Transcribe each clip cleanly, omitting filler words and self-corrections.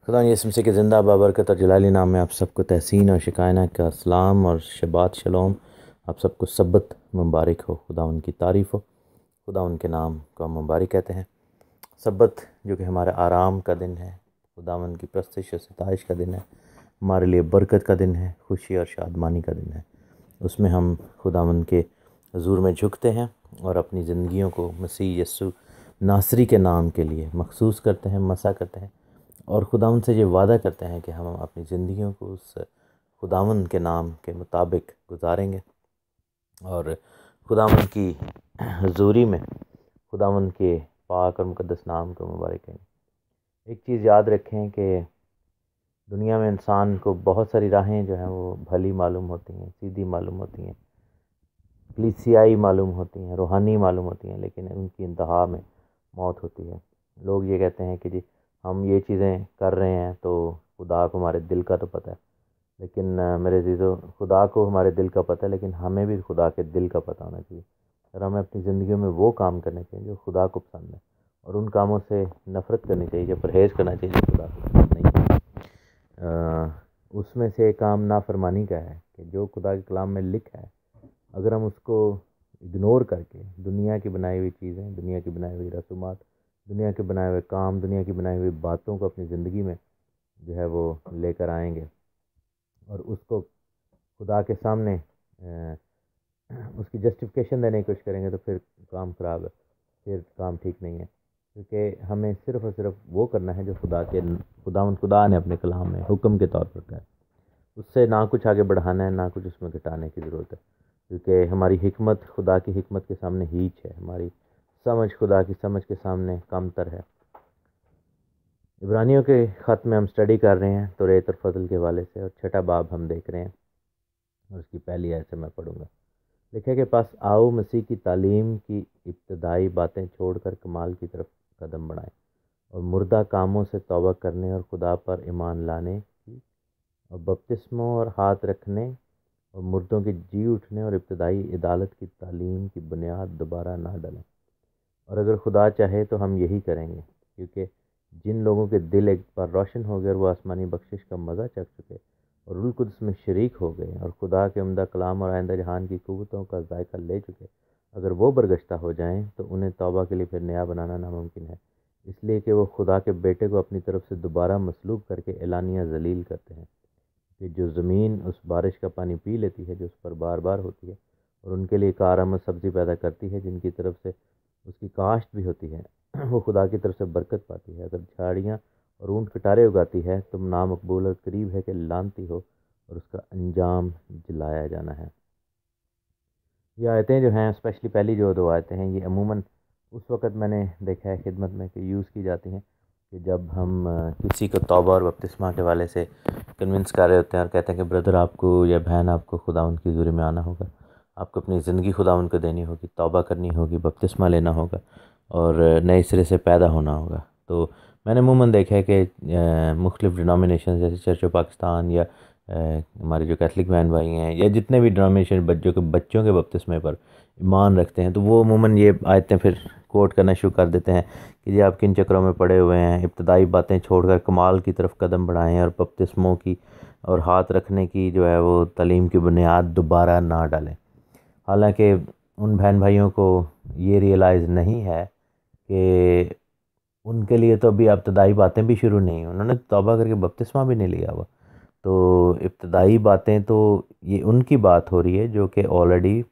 खुदा यसम से कि ज़िंदा बाबरकत और जलाली नाम में आप सबको तहसीन और शिकायना का सलाम और शबात शलोम। आप सबको सब्बत मुबारक हो, खुदा उनकी तारीफ़ हो, खुदा उनके नाम को मुबारक कहते हैं। सब्बत जो कि हमारे आराम का दिन है, खुदा उनकी प्रस्तिश और सताइश का दिन है, हमारे लिए बरकत का दिन है, खुशी और शादमानी का दिन है। उसमें हम खुदा उनके हजूर में झुकते हैं और अपनी ज़िंदगियों को मसीह यस्सु नासरी के नाम के लिए मखसूस करते हैं, मसा करते हैं और खुदावन से ये वादा करते हैं कि हम अपनी ज़िंदगियों को उस खुदावन के नाम के मुताबिक गुजारेंगे और खुदावन की हजूरी में खुदावन के पाक और मुक़द्दस नाम को मुबारक करेंगे। एक चीज़ याद रखें कि दुनिया में इंसान को बहुत सारी राहें जो हैं वो भली मालूम होती हैं, सीधी मालूम होती हैं, कलीसियाई मालूम होती हैं, रूहानी मालूम होती हैं, लेकिन उनकी इंतहा में मौत होती है। लोग ये कहते हैं कि जी हम ये चीज़ें कर रहे हैं तो खुदा को हमारे दिल का तो पता है, लेकिन मेरे अज़ीज़ों, खुदा को हमारे दिल का पता है, लेकिन हमें भी खुदा के दिल का पता होना चाहिए और हमें अपनी ज़िंदगी में वो काम करने चाहिए जो खुदा को पसंद है और उन कामों से नफ़रत करनी चाहिए, जो परहेज़ करना चाहिए जो खुदा को पसंद नहीं है। उसमें से एक काम नाफरमानी का है कि जो खुदा के कलाम में लिखा है, अगर हम उसको इग्नोर करके दुनिया की बनाई हुई चीज़ें, दुनिया की बनाई हुई रसूमात, दुनिया के बनाए हुए काम, दुनिया की बनाई हुई बातों को अपनी ज़िंदगी में जो है वो लेकर आएंगे और उसको खुदा के सामने उसकी जस्टिफिकेशन देने की कोशिश करेंगे तो फिर काम ख़राब है, फिर काम ठीक नहीं है। क्योंकि हमें सिर्फ़ और सिर्फ वो करना है जो खुदा ने अपने कलाम में हुक्म के तौर पर कहा है। उससे ना कुछ आगे बढ़ाना है, ना कुछ उसमें घटाने की ज़रूरत है, क्योंकि हमारी हिकमत खुदा की हिकमत के सामने हीच है, हमारी समझ खुदा की समझ के सामने कमतर है। इब्रानियों के ख़त में हम स्टडी कर रहे हैं तौरेत और फजल के हवाले से, और छठा बाब हम देख रहे हैं और उसकी पहली आयत से मैं पढ़ूंगा। लिखे के पास आओ, मसीह की तालीम की इब्तदाई बातें छोड़कर कमाल की तरफ कदम बढ़ाएं और मुर्दा कामों से तौबा करने और खुदा पर ईमान लाने की और बपतिस्मों और हाथ रखने और मुर्दों के जी उठने और इब्तदाई अदालत की तालीम की बुनियाद दोबारा ना डालें। और अगर खुदा चाहे तो हम यही करेंगे, क्योंकि जिन लोगों के दिल एक बार रोशन हो गए और वो आसमानी बख्शिश का मज़ा चख चुके और रूह कुद्स में शरीक हो गए और खुदा के उम्दा कलाम और आइंदा जहान की क़ुव्वतों का जायका ले चुके, अगर वो बरगश्ता हो जाएं तो उन्हें तौबा के लिए फिर नया बनाना नामुमकिन है, इसलिए कि वो खुदा के बेटे को अपनी तरफ से दोबारा मसलूब करके एलानिया जलील करते हैं कि जो ज़मीन उस बारिश का पानी पी लेती है जो उस पर बार बार होती है और उनके लिए कारआमद सब्ज़ी पैदा करती है जिनकी तरफ से उसकी काश्त भी होती है, वो खुदा की तरफ से बरकत पाती है। अगर झाड़ियाँ और ऊँट कटारे उगाती है, तुम नामकबूल और करीब है कि लानती हो और उसका अंजाम जलाया जाना है। ये आयतें जो हैं, स्पेशली पहली जो दो आयतें हैं, ये अमूमन उस वक़्त मैंने देखा है खिदमत में कि यूज़ की जाती हैं कि जब हम किसी को तौबा और बपतिस्मा के वाले से कन्विंस कर रहे होते हैं और कहते हैं कि ब्रदर आपको या बहन आपको खुदा उनकी हज़ूरी में आना होगा, आपको अपनी ज़िंदगी खुदा उनको देनी होगी, तौबा करनी होगी, बपतिस्मा लेना होगा और नए सिरे से पैदा होना होगा। तो मैंने अमूमन देखा है कि मुख्तलिफ़ डिनोमिनेशन जैसे चर्च ऑफ पाकिस्तान या हमारे जो कैथलिक बहन भाई हैं या जितने भी डिनोमिनेशन बच्चों के बपतिस्मे पर ईमान रखते हैं, तो वो अमूमन ये आयतें फिर कोट करना शुरू कर देते हैं कि जी आप किन चक्रों में पड़े हुए हैं, इब्तदाई बातें छोड़कर कमाल की तरफ कदम बढ़ाएं और बपतिस्मों की और हाथ रखने की जो है वो तालीम की बुनियाद दोबारा ना डालें। हालांकि उन बहन भाइयों को ये रियलाइज़ नहीं है कि उनके लिए तो अभी इब्तदाई बातें भी शुरू नहीं, उन्होंने तौबा करके बपतिस्मा भी नहीं लिया हुआ। तो इब्तदाई बातें तो ये उनकी बात हो रही है जो कि ऑलरेडी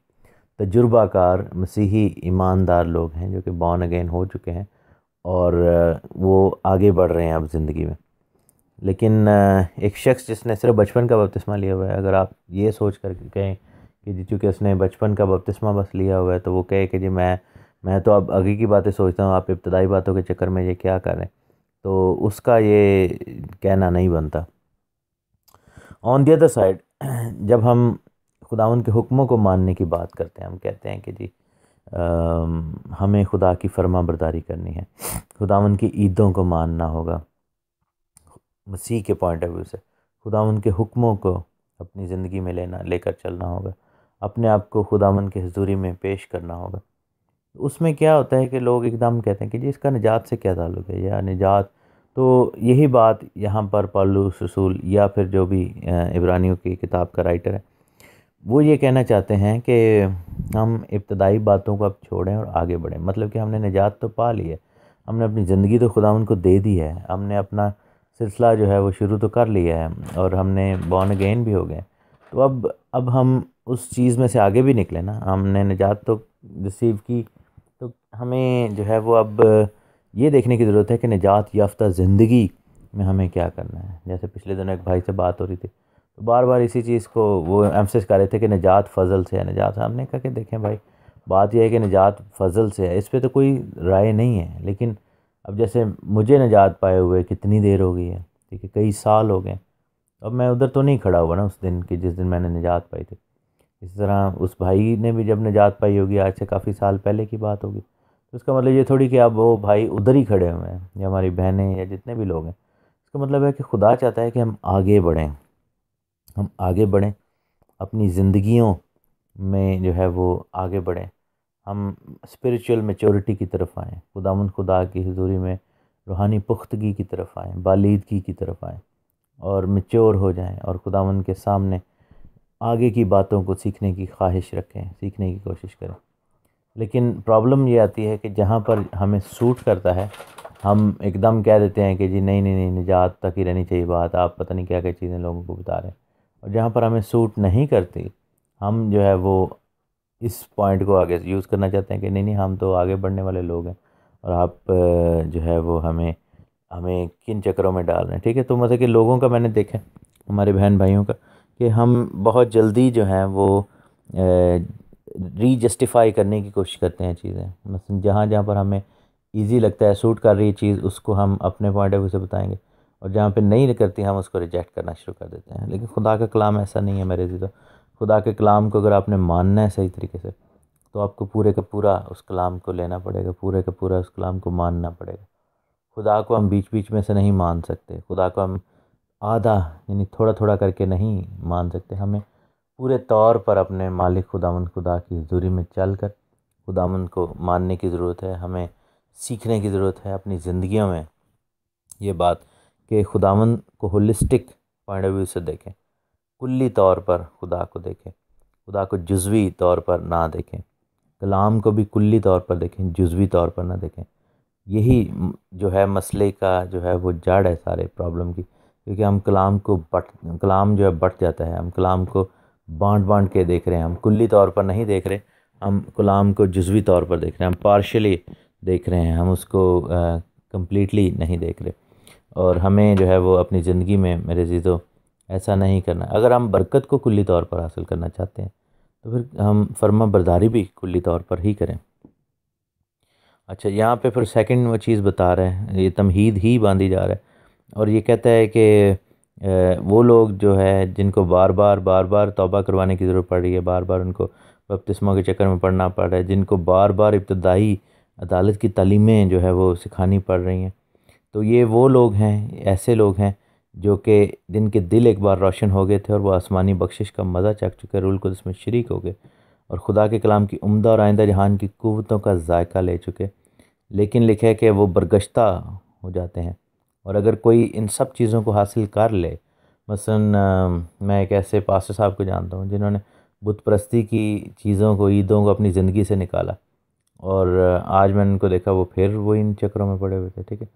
तजुर्बाकार मसीही ईमानदार लोग हैं, जो कि बॉर्न अगेन हो चुके हैं और वो आगे बढ़ रहे हैं अब ज़िंदगी में। लेकिन एक शख्स जिसने सिर्फ बचपन का बपतिस्मा लिया हुआ है, अगर आप ये सोच कर कहें कि जी चूँकि उसने बचपन का बपतिस्मा बस लिया हुआ है तो वो कहे कि जी मैं तो अब आगे की बातें सोचता हूँ, आप इब्तदाई बातों के चक्कर में ये क्या कर रहे हैं, तो उसका ये कहना नहीं बनता। ऑन द अदर साइड, जब हम खुदावंद के हुक्मों को मानने की बात करते हैं, हम कहते हैं कि जी हमें खुदा की फर्मा बरदारी करनी है, खुदावंद की ईदों को मानना होगा, मसीह के पॉइंट ऑफ व्यू से खुदावंद के हुक्मों को अपनी ज़िंदगी में लेकर चलना होगा, अपने आप को खुदावंद की हजूरी में पेश करना होगा। उसमें क्या होता है कि लोग एकदम कहते हैं कि जी इसका निजात से क्या ताल्लुक़ है, या निजात तो यही बात यहाँ पर पौलुस रसूल या फिर जो भी इब्रानियों की किताब का राइटर है, वो ये कहना चाहते हैं कि हम इब्तदाई बातों को अब छोड़ें और आगे बढ़ें। मतलब कि हमने निजात तो पा ली है, हमने अपनी ज़िंदगी तो खुदावंद को दे दी है, हमने अपना सिलसिला जो है वो शुरू तो कर लिया है और हमने बॉर्न अगेन भी हो गए। तो अब हम उस चीज़ में से आगे भी निकले ना, हमने निजात तो रिसीव की, तो हमें जो है वो अब ये देखने की ज़रूरत है कि निजात याफ्ता ज़िंदगी में हमें क्या करना है। जैसे पिछले दिनों एक भाई से बात हो रही थी, तो बार बार इसी चीज़ को वो एम्फसिस कर रहे थे कि निजात फ़ज़ल से है, निजात। हमने कहा कि देखें भाई, बात यह है कि निजात फ़ज़ल से है, इस पर तो कोई राय नहीं है। लेकिन अब जैसे मुझे निजात पाए हुए कितनी देर हो गई है, ठीक है, कई साल हो गए। अब मैं उधर तो नहीं खड़ा हुआ ना उस दिन की जिस दिन मैंने निजात पाई थी। इसी तरह उस भाई ने भी जब निजात पाई होगी, आज से काफ़ी साल पहले की बात होगी, तो इसका मतलब ये थोड़ी कि अब वो भाई उधर ही खड़े हुए हैं, या हमारी बहनें या जितने भी लोग हैं। इसका मतलब है कि खुदा चाहता है कि हम आगे बढ़ें, हम आगे बढ़ें अपनी ज़िंदगियों में, जो है वो आगे बढ़ें, हम स्पिरिचुअल मेच्योरिटी की तरफ आएँ, खुदावंद खुदा की हुज़ूरी में रूहानी पुख्तगी की तरफ आएँ, बालीदगी की तरफ आएँ और मैच्योर हो जाएं और खुदावंद के सामने आगे की बातों को सीखने की ख्वाहिश रखें, सीखने की कोशिश करें। लेकिन प्रॉब्लम ये आती है कि जहाँ पर हमें सूट करता है, हम एकदम कह देते हैं कि जी नहीं नहीं नहीं, निजात तक ही रहनी चाहिए बात, आप पता नहीं क्या क्या चीज़ें लोगों को बता रहे हैं। और जहाँ पर हमें सूट नहीं करती, हम जो है वो इस पॉइंट को आगे यूज़ करना चाहते हैं कि नहीं नहीं, हम तो आगे बढ़ने वाले लोग हैं और आप जो है वो हमें हमें किन चक्करों में डाल रहे हैं। ठीक है, तो मतलब कि लोगों का मैंने देखा है, हमारे बहन भाइयों का, कि हम बहुत जल्दी जो है वो री करने की कोशिश करते हैं चीज़ें। मसलन जहाँ जहाँ पर हमें इजी लगता है, सूट कर रही है चीज़, उसको हम अपने पॉइंट ऑफ व्यू से बताएंगे, और जहाँ पे नहीं करती हम उसको रिजेक्ट करना शुरू कर देते हैं। लेकिन खुदा का कलाम ऐसा नहीं है मेरे अज़ीज़ों। खुदा के कलाम को अगर आपने मानना है सही तरीके से, तो आपको पूरे का पूरा उस कलाम को लेना पड़ेगा, पूरे का पूरा उस कलाम को मानना पड़ेगा। खुदा को हम बीच बीच में से नहीं मान सकते, खुदा को हम आधा यानी थोड़ा थोड़ा करके नहीं मान सकते। हमें पूरे तौर पर अपने मालिक खुदावंद खुदा की हुज़ूरी में चल कर खुदावंद को मानने की ज़रूरत है। हमें सीखने की ज़रूरत है अपनी ज़िंदगियों में ये बात कि खुदावंद को होलिस्टिक पॉइंट ऑफ व्यू से देखें, कुल्ली तौर पर खुदा को देखें, खुदा को जुज़वी तौर पर ना देखें, कलाम को भी कुल्ली तौर पर देखें, जुज़वी तौर पर ना देखें। यही जो है मसले का जो है वो जड़ है सारे प्रॉब्लम की। क्योंकि हम कलाम जो है बट जाता है, हम कलाम को बांट बांट के देख रहे हैं, हम कुल्ली तौर पर नहीं देख रहे, हम कलाम को जुज़वी तौर पर देख रहे हैं, हम पार्शली देख रहे हैं, हम उसको कम्प्लीटली नहीं देख रहे। और हमें जो है वो अपनी ज़िंदगी में मेरे अज़ीज़ों ऐसा नहीं करना। अगर हम बरकत को कुल्ली तौर पर हासिल करना चाहते हैं, तो फिर हम फर्मा बरदारी भी कुल्ली तौर पर ही करें। अच्छा, यहाँ पे फिर सेकंड वो चीज़ बता रहे हैं, ये तमहीद ही बांधी जा रहा है, और ये कहता है कि वो लोग जो है जिनको बार बार तौबा करवाने की ज़रूरत पड़ रही है, बार बार उनको बपतिस्मा के चक्कर में पड़ना पड़ रहा है, जिनको बार बार इब्तदाई अदालत की तालीमें जो है वो सिखानी पड़ रही हैं, तो ये वो लोग हैं, ऐसे लोग हैं जो कि जिनके दिल एक बार रोशन हो गए थे और वो आसमानी बख्शिश का मज़ा चख चुके, रूल कुद्स में शरीक हो गए और खुदा के कलाम की उम्दा और आइंदा जहान की क़ुव्वतों का जायका ले चुके। लेकिन लिखा है कि वो बरगश्ता हो जाते हैं। और अगर कोई इन सब चीज़ों को हासिल कर ले, मसलन मैं एक ऐसे पास्टर साहब को जानता हूँ जिन्होंने बुत परस्ती की चीज़ों को, ईदों को अपनी ज़िंदगी से निकाला, और आज मैंने उनको देखा वो फिर वो इन चक्करों में पड़े हुए थे। ठीक है,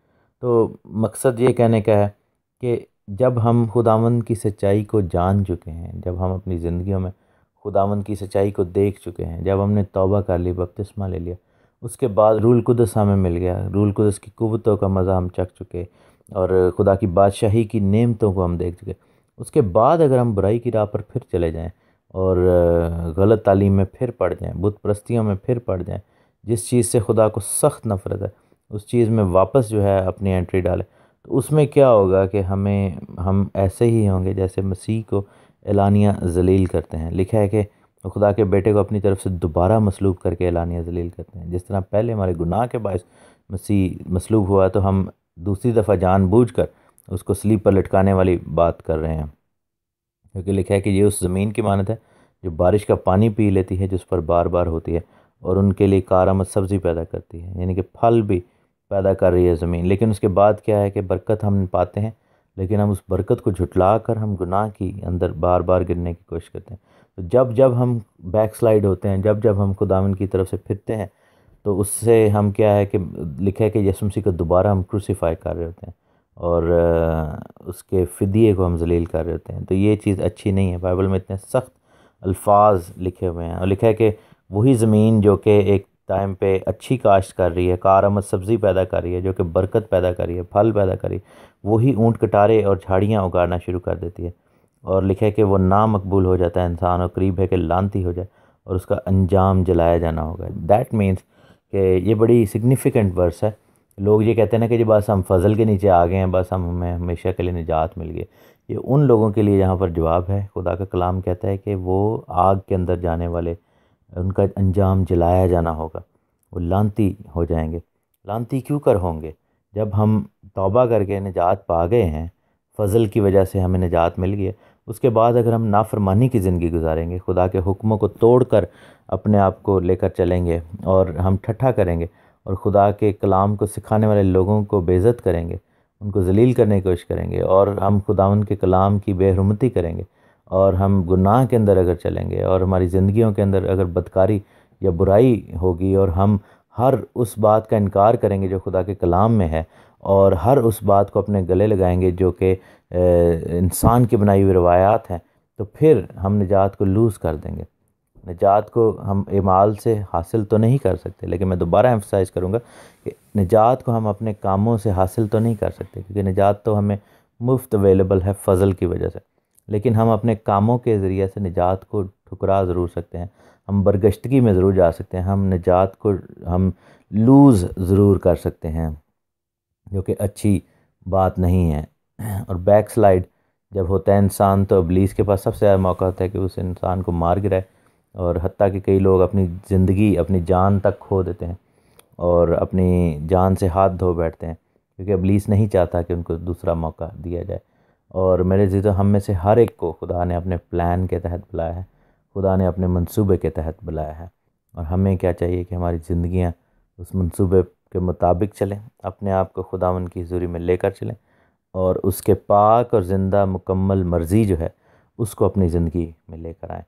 तो मकसद ये कहने का है कि जब हम खुदावंद की सच्चाई को जान चुके हैं, जब हम अपनी ज़िंदगियों में खुदावंद की सच्चाई को देख चुके हैं, जब हमने तौबा कर ली, बपतिस्मा ले लिया, उसके बाद रूल कुदस हमें मिल गया, रूल कुदस की कुव्वतों का मज़ा हम चख चुके और खुदा की बादशाही की नेमतों को हम देख चुके, उसके बाद अगर हम बुराई की राह पर फिर चले जाएं और गलत तालीम में फिर पड़ जाएं, बुत परस्तियों में फिर पड़ जाएं, जिस चीज़ से खुदा को सख्त नफ़रत है, उस चीज़ में वापस जो है अपनी एंट्री डालें, तो उसमें क्या होगा कि हम ऐसे ही होंगे जैसे मसीह को एलानिया ज़लील करते हैं। लिखा है कि खुदा के बेटे को अपनी तरफ से दोबारा मसलूब करके एलानिया ज़लील करते हैं। जिस तरह पहले हमारे गुनाह के बायस मसीह मसलूब हुआ, तो हम दूसरी दफ़ा जानबूझकर उसको सलीब पर लटकाने वाली बात कर रहे हैं। क्योंकि लिखा है कि ये उस ज़मीन की मानत है जो बारिश का पानी पी लेती है, जिस पर बार बार होती है और उनके लिए कारामद सब्ज़ी पैदा करती है, यानी कि फल भी पैदा कर रही है ज़मीन, लेकिन उसके बाद क्या है कि बरकत हम पाते हैं, लेकिन हम उस बरकत को झुटला कर हम गुनाह की अंदर बार बार गिरने की कोशिश करते हैं। तो जब जब हम बैक स्लाइड होते हैं, जब जब हम खुदावंद की तरफ से फिरते हैं, तो उससे हम क्या है कि लिखा है कि यीशु मसीह को दोबारा हम क्रूसीफाई कर रहे होते हैं और उसके फ़िदिये को हम जलील कर रहे होते हैं। तो ये चीज़ अच्छी नहीं है। बाइबल में इतने सख्त अल्फाज लिखे हुए हैं और लिखा है कि वही ज़मीन जो कि एक टाइम पे अच्छी काश्त कर रही है, कारआमद सब्ज़ी पैदा कर रही है, जो कि बरकत पैदा कर रही है, फल पैदा कर रही है, वही ऊँट कटारे और झाड़ियाँ उगाड़ना शुरू कर देती है। और लिखा है कि वो नामकबूल हो जाता है इंसान और करीब है कि लानती हो जाए और उसका अंजाम जलाया जाना होगा। दैट मीन्स कि ये बड़ी सिग्निफिकेंट वर्स है। लोग ये कहते हैं ना कि जी बस हम फजल के नीचे आ गए हैं, बस हमें हमेशा के लिए निजात मिल गई। ये उन लोगों के लिए यहाँ पर जवाब है। खुदा का कलाम कहता है कि वो आग के अंदर जाने वाले, उनका अंजाम जलाया जाना होगा, वो लानती हो जाएंगे। लानती क्यों कर होंगे? जब हम तौबा करके निजात पा गए हैं, फ़ज़ल की वजह से हमें निजात मिल गई है, उसके बाद अगर हम नाफरमानी की ज़िंदगी गुजारेंगे, खुदा के हुक्मों को तोड़कर अपने आप को लेकर चलेंगे और हम ठट्ठा करेंगे और खुदा के कलाम को सिखाने वाले लोगों को बेइज्जत करेंगे, उनको ज़लील करने की कोशिश करेंगे और हम खुदावंद के कलाम की बेहरमती करेंगे और हम गुनाह के अंदर अगर चलेंगे और हमारी ज़िंदगियों के अंदर अगर बदकारी या बुराई होगी और हम हर उस बात का इनकार करेंगे जो खुदा के कलाम में है और हर उस बात को अपने गले लगाएंगे जो कि इंसान की बनाई हुई रवायात हैं, तो फिर हम निजात को लूज़ कर देंगे। निजात को हम एमाल से हासिल तो नहीं कर सकते, लेकिन मैं दोबारा एम्फसाइज़ करूँगा कि निजात को हम अपने कामों से हासिल तो नहीं कर सकते, क्योंकि निजात तो हमें मुफ्त अवेलेबल है फ़ज़ल की वजह से। लेकिन हम अपने कामों के ज़रिए से निजात को ठुकरा ज़रूर सकते हैं, हम बरगश्तगी में ज़रूर जा सकते हैं, हम निजात को हम लूज़ ज़रूर कर सकते हैं, जो कि अच्छी बात नहीं है। और बैक स्लाइड जब होता है इंसान, तो इब्लीस के पास सबसे ज़्यादा मौका होता है कि उस इंसान को मार गिराए और हत्ता कि कई लोग अपनी ज़िंदगी, अपनी जान तक खो देते हैं और अपनी जान से हाथ धो बैठते हैं, क्योंकि इब्लीस नहीं चाहता कि उनको दूसरा मौका दिया जाए। और मेरे ज़िद हम में से हर एक को खुदा ने अपने प्लान के तहत बुलाया है, खुदा ने अपने मंसूबे के तहत बुलाया है, और हमें क्या चाहिए कि हमारी ज़िंदगियाँ उस मंसूबे के मुताबिक चलें, अपने आप को खुदावंद की हुज़ूरी में लेकर चलें और उसके पाक और ज़िंदा मुकम्मल मर्ज़ी जो है उसको अपनी ज़िंदगी में लेकर आएँ।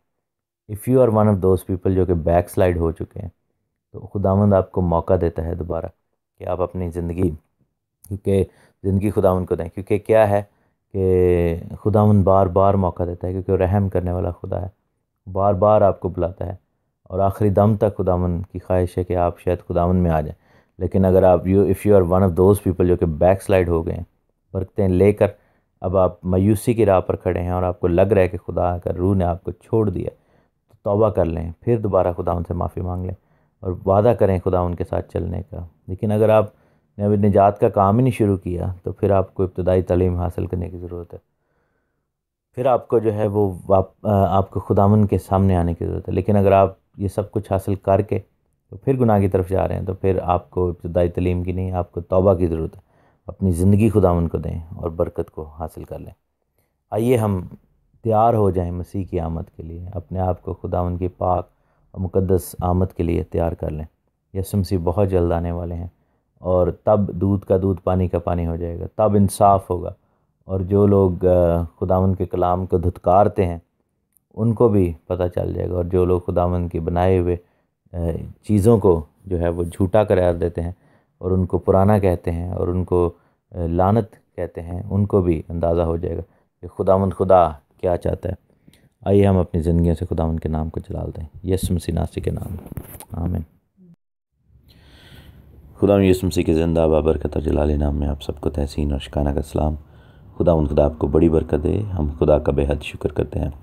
If you are one of those people जो कि बैक स्लाइड हो चुके हैं, तो खुदावंद आपको मौका देता है दोबारा कि आप अपनी ज़िंदगी, क्योंकि ज़िंदगी खुदावंद को दें, क्योंकि क्या है कि खुदावंद बार बार मौका देता है, क्योंकि वो रहम करने वाला खुदा है, बार बार आपको बुलाता है और आखिरी दम तक खुदावंद की ख्वाहिश है कि आप शायद खुदावंद में आ जाएं। लेकिन अगर आप if you are one of those people जो कि बैक स्लाइड हो गए हैं, बरकतें लेकर अब आप मायूसी की राह पर खड़े हैं और आपको लग रहा है कि खुदा का रूह ने आपको छोड़ दिया, तो तौबा कर लें, फिर दोबारा खुदावंद से माफ़ी मांग लें और वादा करें खुदावंद के साथ चलने का। लेकिन अगर आपने अभी निजात का काम ही नहीं शुरू किया, तो फिर आपको इब्तदाई तालीम हासिल करने की ज़रूरत है, फिर आपको जो है वो आपको खुदावंद के सामने आने की ज़रूरत है। लेकिन अगर आप ये सब कुछ हासिल करके तो फिर गुनाह की तरफ जा रहे हैं, तो फिर आपको इब्तदाई तालीम की नहीं, आपको तौबा की ज़रूरत है। अपनी ज़िंदगी खुदावंद को दें और बरकत को हासिल कर लें। आइए हम तैयार हो जाएं मसीह की आमद के लिए, अपने आप को खुदावंद की पाक और मुक़द्दस आमद के लिए तैयार कर लें। यीशु मसीह बहुत जल्द आने वाले हैं और तब दूध का दूध, पानी का पानी हो जाएगा, तब इंसाफ होगा और जो लोग खुदावंद के कलाम को धुतकारते हैं उनको भी पता चल जाएगा, और जो लोग खुदावंद के बनाए हुए चीज़ों को जो है वो झूठा करार देते हैं और उनको पुराना कहते हैं और उनको लानत कहते हैं, उनको भी अंदाज़ा हो जाएगा कि खुदावंद खुदा क्या चाहता है। आइए हम अपनी ज़िंदगियों से खुदावंद के नाम को जलाल दें, यीशु मसीह नासरी के नाम, आमीन। खुदावंद यीशु मसीह के ज़िंदा बाबरकत और जलाली नाम में आप सबको तहसीन और शिकाना का सलाम। खुदावंद खुदा आपको बड़ी बरकत दे। हम खुदा का बेहद शुक्र करते हैं,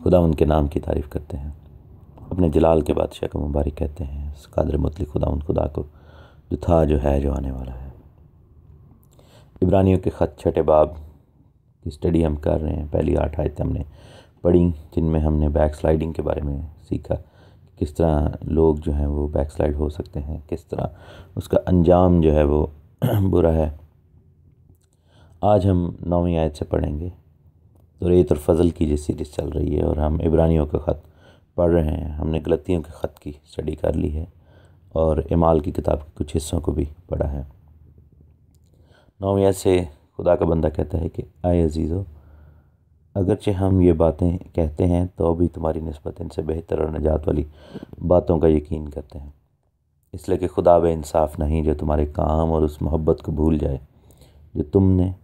खुदावंद के नाम की तारीफ़ करते हैं, अपने जलाल के बादशाह को मुबारक कहते हैं, इस कादिर मुतलक खुदावंद खुदा को, जो था, जो है, जो आने वाला है। इब्रानियों के ख़त 6 बाब की स्टडी हम कर रहे हैं। पहली 8 आयतें हमने पढ़ी, जिनमें हमने बैक स्लाइडिंग के बारे में सीखा, किस तरह लोग जो हैं वो बैक स्लाइड हो सकते हैं, किस तरह उसका अंजाम जो है वो बुरा है। आज हम 9वीं आयत से पढ़ेंगे। तो रेत और फजल की जो सीरीज़ चल रही है और हम इब्रानियों का ख़त पढ़ रहे हैं। हमने गलतियों के ख़त की स्टडी कर ली है, और इमाल की किताब के कुछ हिस्सों को भी पढ़ा है। 9वीं आयत से खुदा का बंदा कहता है कि आए अजीज़ो, अगरचे हम ये बातें कहते हैं तो भी तुम्हारी निस्बत इनसे बेहतर और निजात वाली बातों का यकीन करते हैं, इसलिए कि खुदा बेइंसाफ़ नहीं जो तुम्हारे काम और उस मोहब्बत को भूल जाए जो तुमने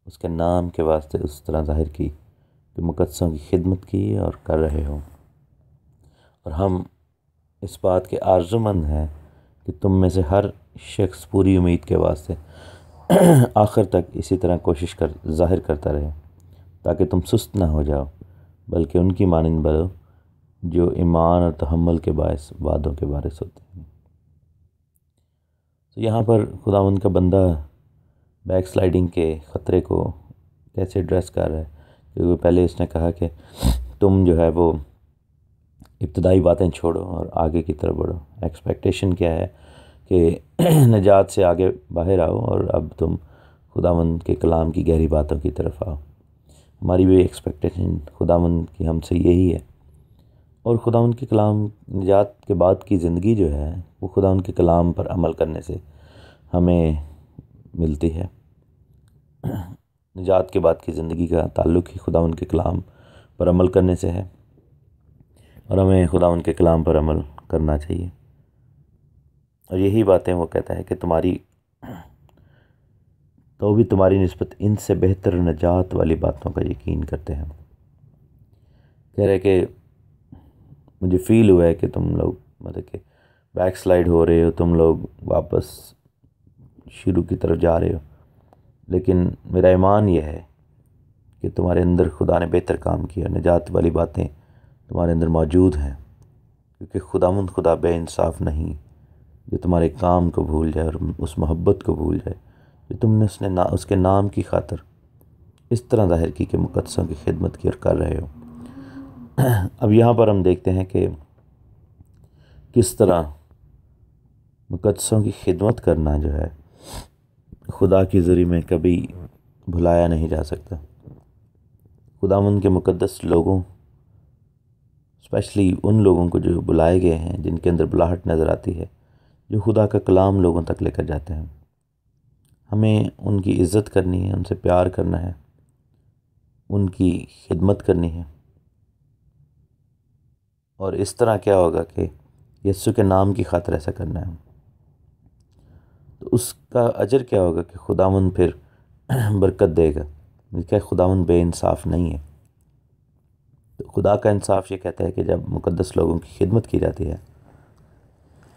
उसके नाम के वास्ते उस तरह ज़ाहिर की कि मुक़द्दसों की खिदमत की और कर रहे हो। और हम इस बात के आरज़ूमंद हैं कि तुम में से हर शख्स पूरी उम्मीद के वास्ते आखिर तक इसी तरह कोशिश कर ज़ाहिर करता रहे, ताकि तुम सुस्त ना हो जाओ, बल्कि उनकी मानंद बनो जो ईमान और तहम्मुल के बायस वादों के बारिश होते हैं। तो यहाँ पर खुदावंद का बंदा बैक स्लाइडिंग के ख़तरे को कैसे एड्रेस कर रहा है, क्योंकि पहले इसने कहा कि तुम जो है वो इब्तदाई बातें छोड़ो और आगे की तरफ बढ़ो। एक्सपेक्टेशन क्या है कि निजात से आगे बाहर आओ और अब तुम खुदावंद के कलाम की गहरी बातों की तरफ आओ। हमारी भी एक्सपेक्टेशन खुदावंद की हमसे यही है, और खुदावंद के कलाम निजात के बाद की ज़िंदगी जो है वो खुदावंद के कलाम पर अमल करने से हमें मिलती है। निजात के बाद की ज़िंदगी का ताल्लुक़ ही खुदावंद के कलाम पर अमल करने से है, और हमें खुदावंद के कलाम पर अमल करना चाहिए। और यही बातें वो कहता है कि तो भी तुम्हारी निस्बत इनसे बेहतर निजात वाली बातों का यकीन करते हैं। कह रहे कि मुझे फ़ील हुआ है कि तुम लोग मतलब कि बैक स्लाइड हो रहे हो, तुम लोग वापस शुरू की तरफ जा रहे हो, लेकिन मेरा ईमान यह है कि तुम्हारे अंदर खुदा ने बेहतर काम किया, निजात वाली बातें तुम्हारे अंदर मौजूद हैं, क्योंकि खुदा बेइंसाफ़ नहीं जो तुम्हारे काम को भूल जाए और उस मोहब्बत को भूल जाए जो तुमने उसके नाम की खातिर इस तरह ज़ाहिर की कि मुक़द्दसों की खिदमत की और कर रहे हो। अब यहाँ पर हम देखते हैं कि किस तरह मुक़द्दसों की खिदमत करना जो है खुदा की ज़रिए में कभी भुलाया नहीं जा सकता। खुदावंद के मुक़द्दस लोगों, स्पेशली उन लोगों को जो बुलाए गए हैं, जिनके अंदर बुलाहट नज़र आती है, जो खुदा का कलाम लोगों तक लेकर जाते हैं, हमें उनकी इज़्ज़त करनी है, उनसे प्यार करना है, उनकी खिदमत करनी है। और इस तरह क्या होगा कि यीशु के नाम की खातिर ऐसा करना है, तो उसका अजर क्या होगा कि खुदावंद फिर बरकत देगा। क्या खुदावंद बेइंसाफ़ नहीं है। तो खुदा का इंसाफ ये कहता है कि जब मुक़द्दस लोगों की खिदमत की जाती है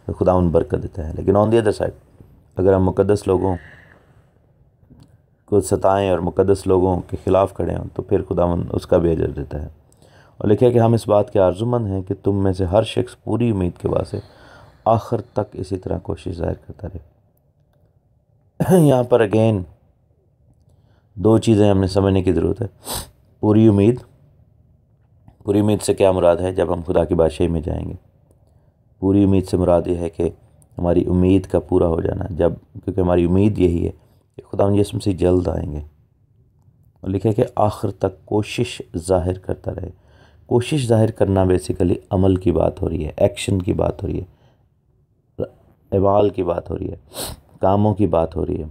तो खुदावंद बरकत देता है, लेकिन ऑन दी अदर साइड अगर हम मुक़द्दस लोगों को सताएं और मुक़द्दस लोगों के ख़िलाफ़ खड़े हों तो फिर खुदावंद उसका भी अजर देता है। और लिखा है कि हम इस बात के आरज़ूमंद हैं कि तुम में से हर शख्स पूरी उम्मीद के वास्ते आखिर तक इसी तरह कोशिश ज़ाहिर करता रहे। यहाँ पर अगेन दो चीज़ें हमें समझने की ज़रूरत है। पूरी उम्मीद से क्या मुराद है जब हम खुदा की बादशाही में जाएंगे। पूरी उम्मीद से मुराद ये है कि हमारी उम्मीद का पूरा हो जाना, जब क्योंकि हमारी उम्मीद यही है कि खुदा यीशु मसीह जल्द आएंगे। और लिखा है कि आखिर तक कोशिश ज़ाहिर करता रहे। कोशिश ज़ाहिर करना बेसिकली अमल की बात हो रही है, एक्शन की बात हो रही है, अवाल की बात हो रही है, कामों की बात हो रही है।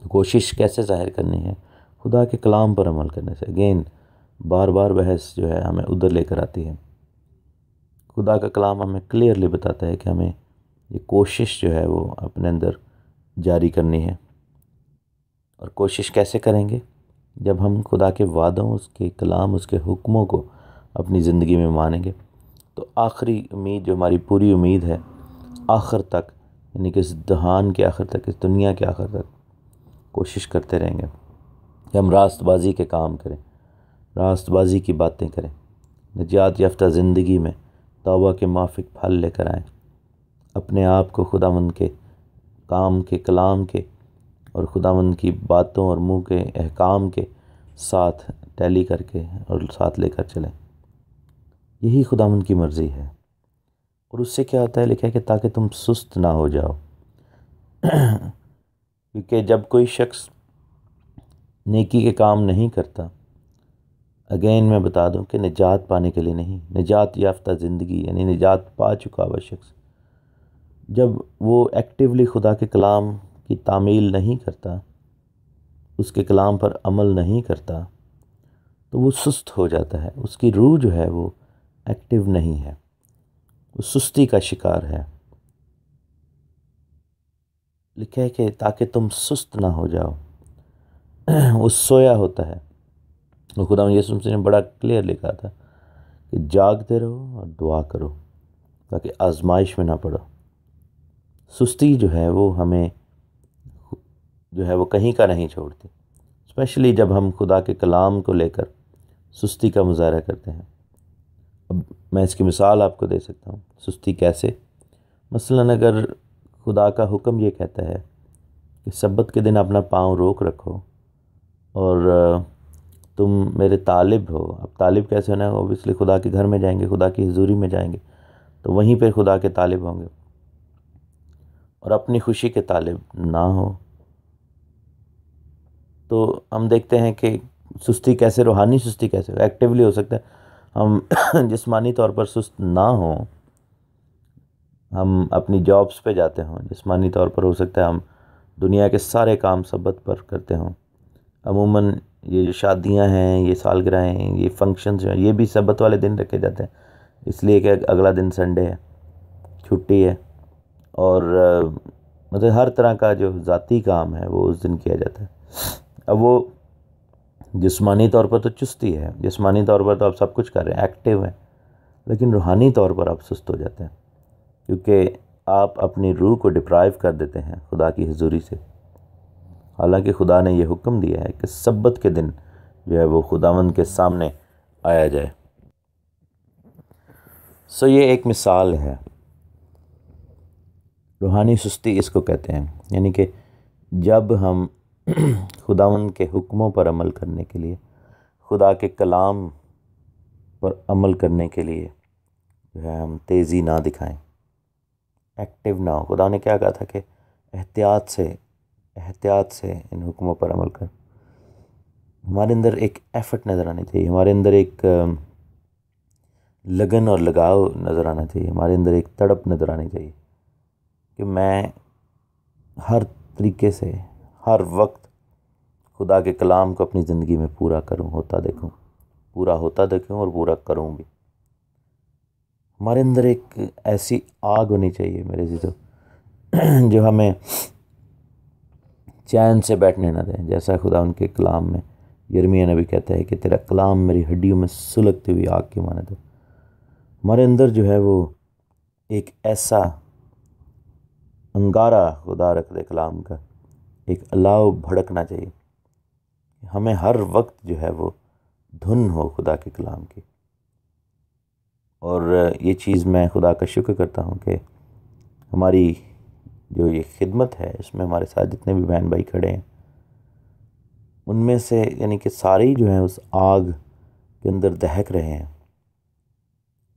कोशिश कैसे ज़ाहिर करनी है? खुदा के कलाम पर अमल करने से। अगेन बार बार बहस जो है हमें उधर लेकर आती है। खुदा का कलाम हमें क्लियरली बताता है कि हमें ये कोशिश जो है वो अपने अंदर जारी करनी है। और कोशिश कैसे करेंगे? जब हम खुदा के वादों, उसके कलाम, उसके हुक्मों को अपनी ज़िंदगी में मानेंगे, तो आखिरी उम्मीद जो हमारी पूरी उम्मीद है आखिर तक, यानी कि इस जहान के आखिर तक, इस दुनिया के आखिर तक कोशिश करते रहेंगे कि हम रास्तबाजी के काम करें, रास्तबाजी की बातें करें, निजात याफ्ता ज़िंदगी में तौबा के माफिक फल लेकर आएँ, अपने आप को खुदावंद के काम के, कलाम के और खुदावंद की बातों और मुँह के अहकाम के साथ टैली करके और साथ लेकर चलें। यही खुदावंद की मर्ज़ी है। और उससे क्या होता है, लिखा है कि ताकि तुम सुस्त ना हो जाओ। क्योंकि जब कोई शख्स नेकी के काम नहीं करता, अगेन मैं बता दूं कि निजात पाने के लिए नहीं, निजात याफ्ता ज़िंदगी यानी निजात पा चुका हुआ शख्स जब वो एक्टिवली खुदा के कलाम की तामील नहीं करता, उसके कलाम पर अमल नहीं करता, तो वो सुस्त हो जाता है। उसकी रूह जो है वो एक्टिव नहीं है, वो सुस्ती का शिकार है। लिखा है कि ताकि तुम सुस्त ना हो जाओ। वो सोया होता है। वो खुदा यीशु मसीह ने बड़ा क्लियर लिखा था कि जागते रहो और दुआ करो ताकि आजमाइश में ना पड़ो। सुस्ती जो है वो हमें जो है वो कहीं का नहीं छोड़ती, स्पेशली जब हम खुदा के कलाम को लेकर सुस्ती का मुजाहरा करते हैं। अब मैं इसकी मिसाल आपको दे सकता हूँ, सुस्ती कैसे। मसलन अगर खुदा का हुक्म ये कहता है कि सब्बत के दिन अपना पाँव रोक रखो और तुम मेरे तालिब हो। अब तालिब कैसे होना है? ओबियसली खुदा के घर में जाएंगे, खुदा की हुजूरी में जाएंगे, तो वहीं पर खुदा के तालिब होंगे। और अपनी खुशी के तालिब ना हो तो हम देखते हैं कि सुस्ती कैसे, रूहानी सुस्ती कैसे एक्टिवली हो सकता है। हम जिस्मानी तौर पर सुस्त ना हो, हम अपनी जॉब्स पे जाते हों, जिस्मानी तौर पर हो सकता है हम दुनिया के सारे काम सब्बत पर करते हों। अमूमन ये जो शादियां हैं, ये सालगिरहें हैं, ये फंक्शंस हैं, ये भी सब्बत वाले दिन रखे जाते हैं, इसलिए कि अगला दिन संडे है, छुट्टी है। और मतलब हर तरह का जो ज़ाती काम है वो उस दिन किया जाता है। अब वो जिस्मानी तौर पर तो चुस्ती है, जिस्मानी तौर पर तो आप सब कुछ कर रहे हैं, एक्टिव हैं, लेकिन रूहानी तौर पर आप सुस्त हो जाते हैं, क्योंकि आप अपनी रूह को डिप्राइव कर देते हैं खुदा की हुजूरी से। हालांकि खुदा ने यह हुक्म दिया है कि सब्बत के दिन जो है वो खुदावंद के सामने आया जाए। सो ये एक मिसाल है, रूहानी सुस्ती इसको कहते हैं। यानी कि जब हम खुदावंद के हुक्मों पर अमल करने के लिए, खुदा के कलाम पर अमल करने के लिए जो है हम तेज़ी ना दिखाएं, एक्टिव ना हो। खुदा ने क्या कहा था कि एहतियात से इन हुक्मों पर अमल कर। हमारे अंदर एक एफर्ट नज़र आनी चाहिए, हमारे अंदर एक लगन और लगाव नज़र आना चाहिए, हमारे अंदर एक तड़प नज़र आनी चाहिए कि मैं हर तरीके से हर वक्त खुदा के कलाम को अपनी ज़िंदगी में पूरा करूं, पूरा होता देखूं और पूरा करूं भी। हमारे अंदर एक ऐसी आग होनी चाहिए मेरे जीजो, जो हमें चैन से बैठने ना दें। जैसा खुदा उनके कलाम में यिर्मयाह नबी कहता है कि तेरा कलाम मेरी हड्डियों में सुलगती हुई आग की मानद है। हमारे अंदर जो है वो एक ऐसा अंगारा खुदा रख दे कलाम का, एक अलाव भड़कना चाहिए, हमें हर वक्त जो है वो धुन हो खुदा के कलाम की। और ये चीज़ मैं खुदा का शुक्र करता हूँ कि हमारी जो ये खिदमत है, इसमें हमारे साथ जितने भी बहन भाई खड़े हैं, उनमें से यानी कि सारे ही जो हैं उस आग के अंदर दहक रहे हैं।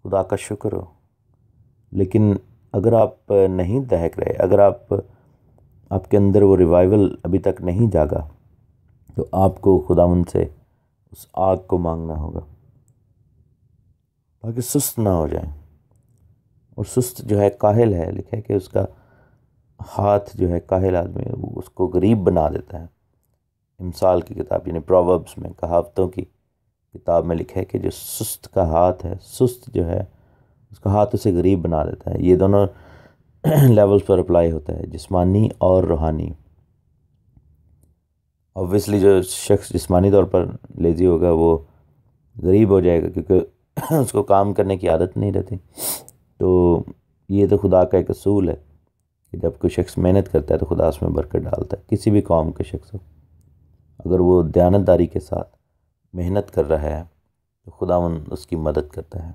खुदा का शुक्र हो। लेकिन अगर आप नहीं दहक रहे, अगर आपके अंदर वो रिवाइवल अभी तक नहीं जागा, तो आपको खुदावंद से उस आग को मांगना होगा ताकि सुस्त ना हो जाए। और सुस्त जो है काहिल है, लिखा है कि उसका हाथ जो है, काहिल आदमी उसको गरीब बना देता है। इमसाल की किताब यानी प्रोवर्ब्स में, कहावतों की किताब में लिखा है कि जो सुस्त का हाथ है, सुस्त जो है उसका हाथ उसे गरीब बना देता है। ये दोनों लेवल्स पर अप्लाई होता है, जिस्मानी और रूहानी। ऑब्वियसली जो शख्स जिस्मानी तौर पर लेज़ी होगा वो गरीब हो जाएगा, क्योंकि उसको काम करने की आदत नहीं रहती। तो ये तो खुदा का एक असूल है कि जब कोई शख्स मेहनत करता है तो खुदा उसमें बरकत डालता है। किसी भी कौम के शख्स हो, अगर वो दयानतदारी के साथ मेहनत कर रहा है तो खुदावन उसकी मदद करता है।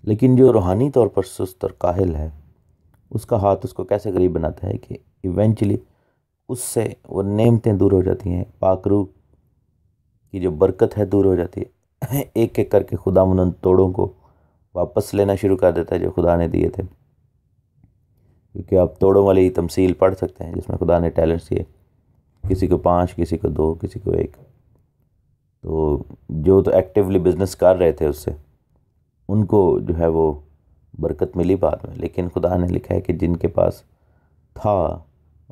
लेकिन जो रूहानी तौर पर सुस्त और काहिल है, उसका हाथ उसको कैसे गरीब बनाता है कि इवेंचुअली उससे वो नेमतें दूर हो जाती हैं, पाकरू की जो बरकत है दूर हो जाती है। एक एक करके खुदावन उन तोड़ों को वापस लेना शुरू कर देता है जो खुदा ने दिए थे। क्योंकि आप तोड़ों वाली तमसील पढ़ सकते हैं जिसमें खुदा ने टैलेंट्स दिए, किसी को 5, किसी को 2, किसी को 1। तो जो तो एक्टिवली बिजनेस कर रहे थे उससे, उनको जो है वो बरकत मिली बाद में, लेकिन खुदा ने लिखा है कि जिनके पास था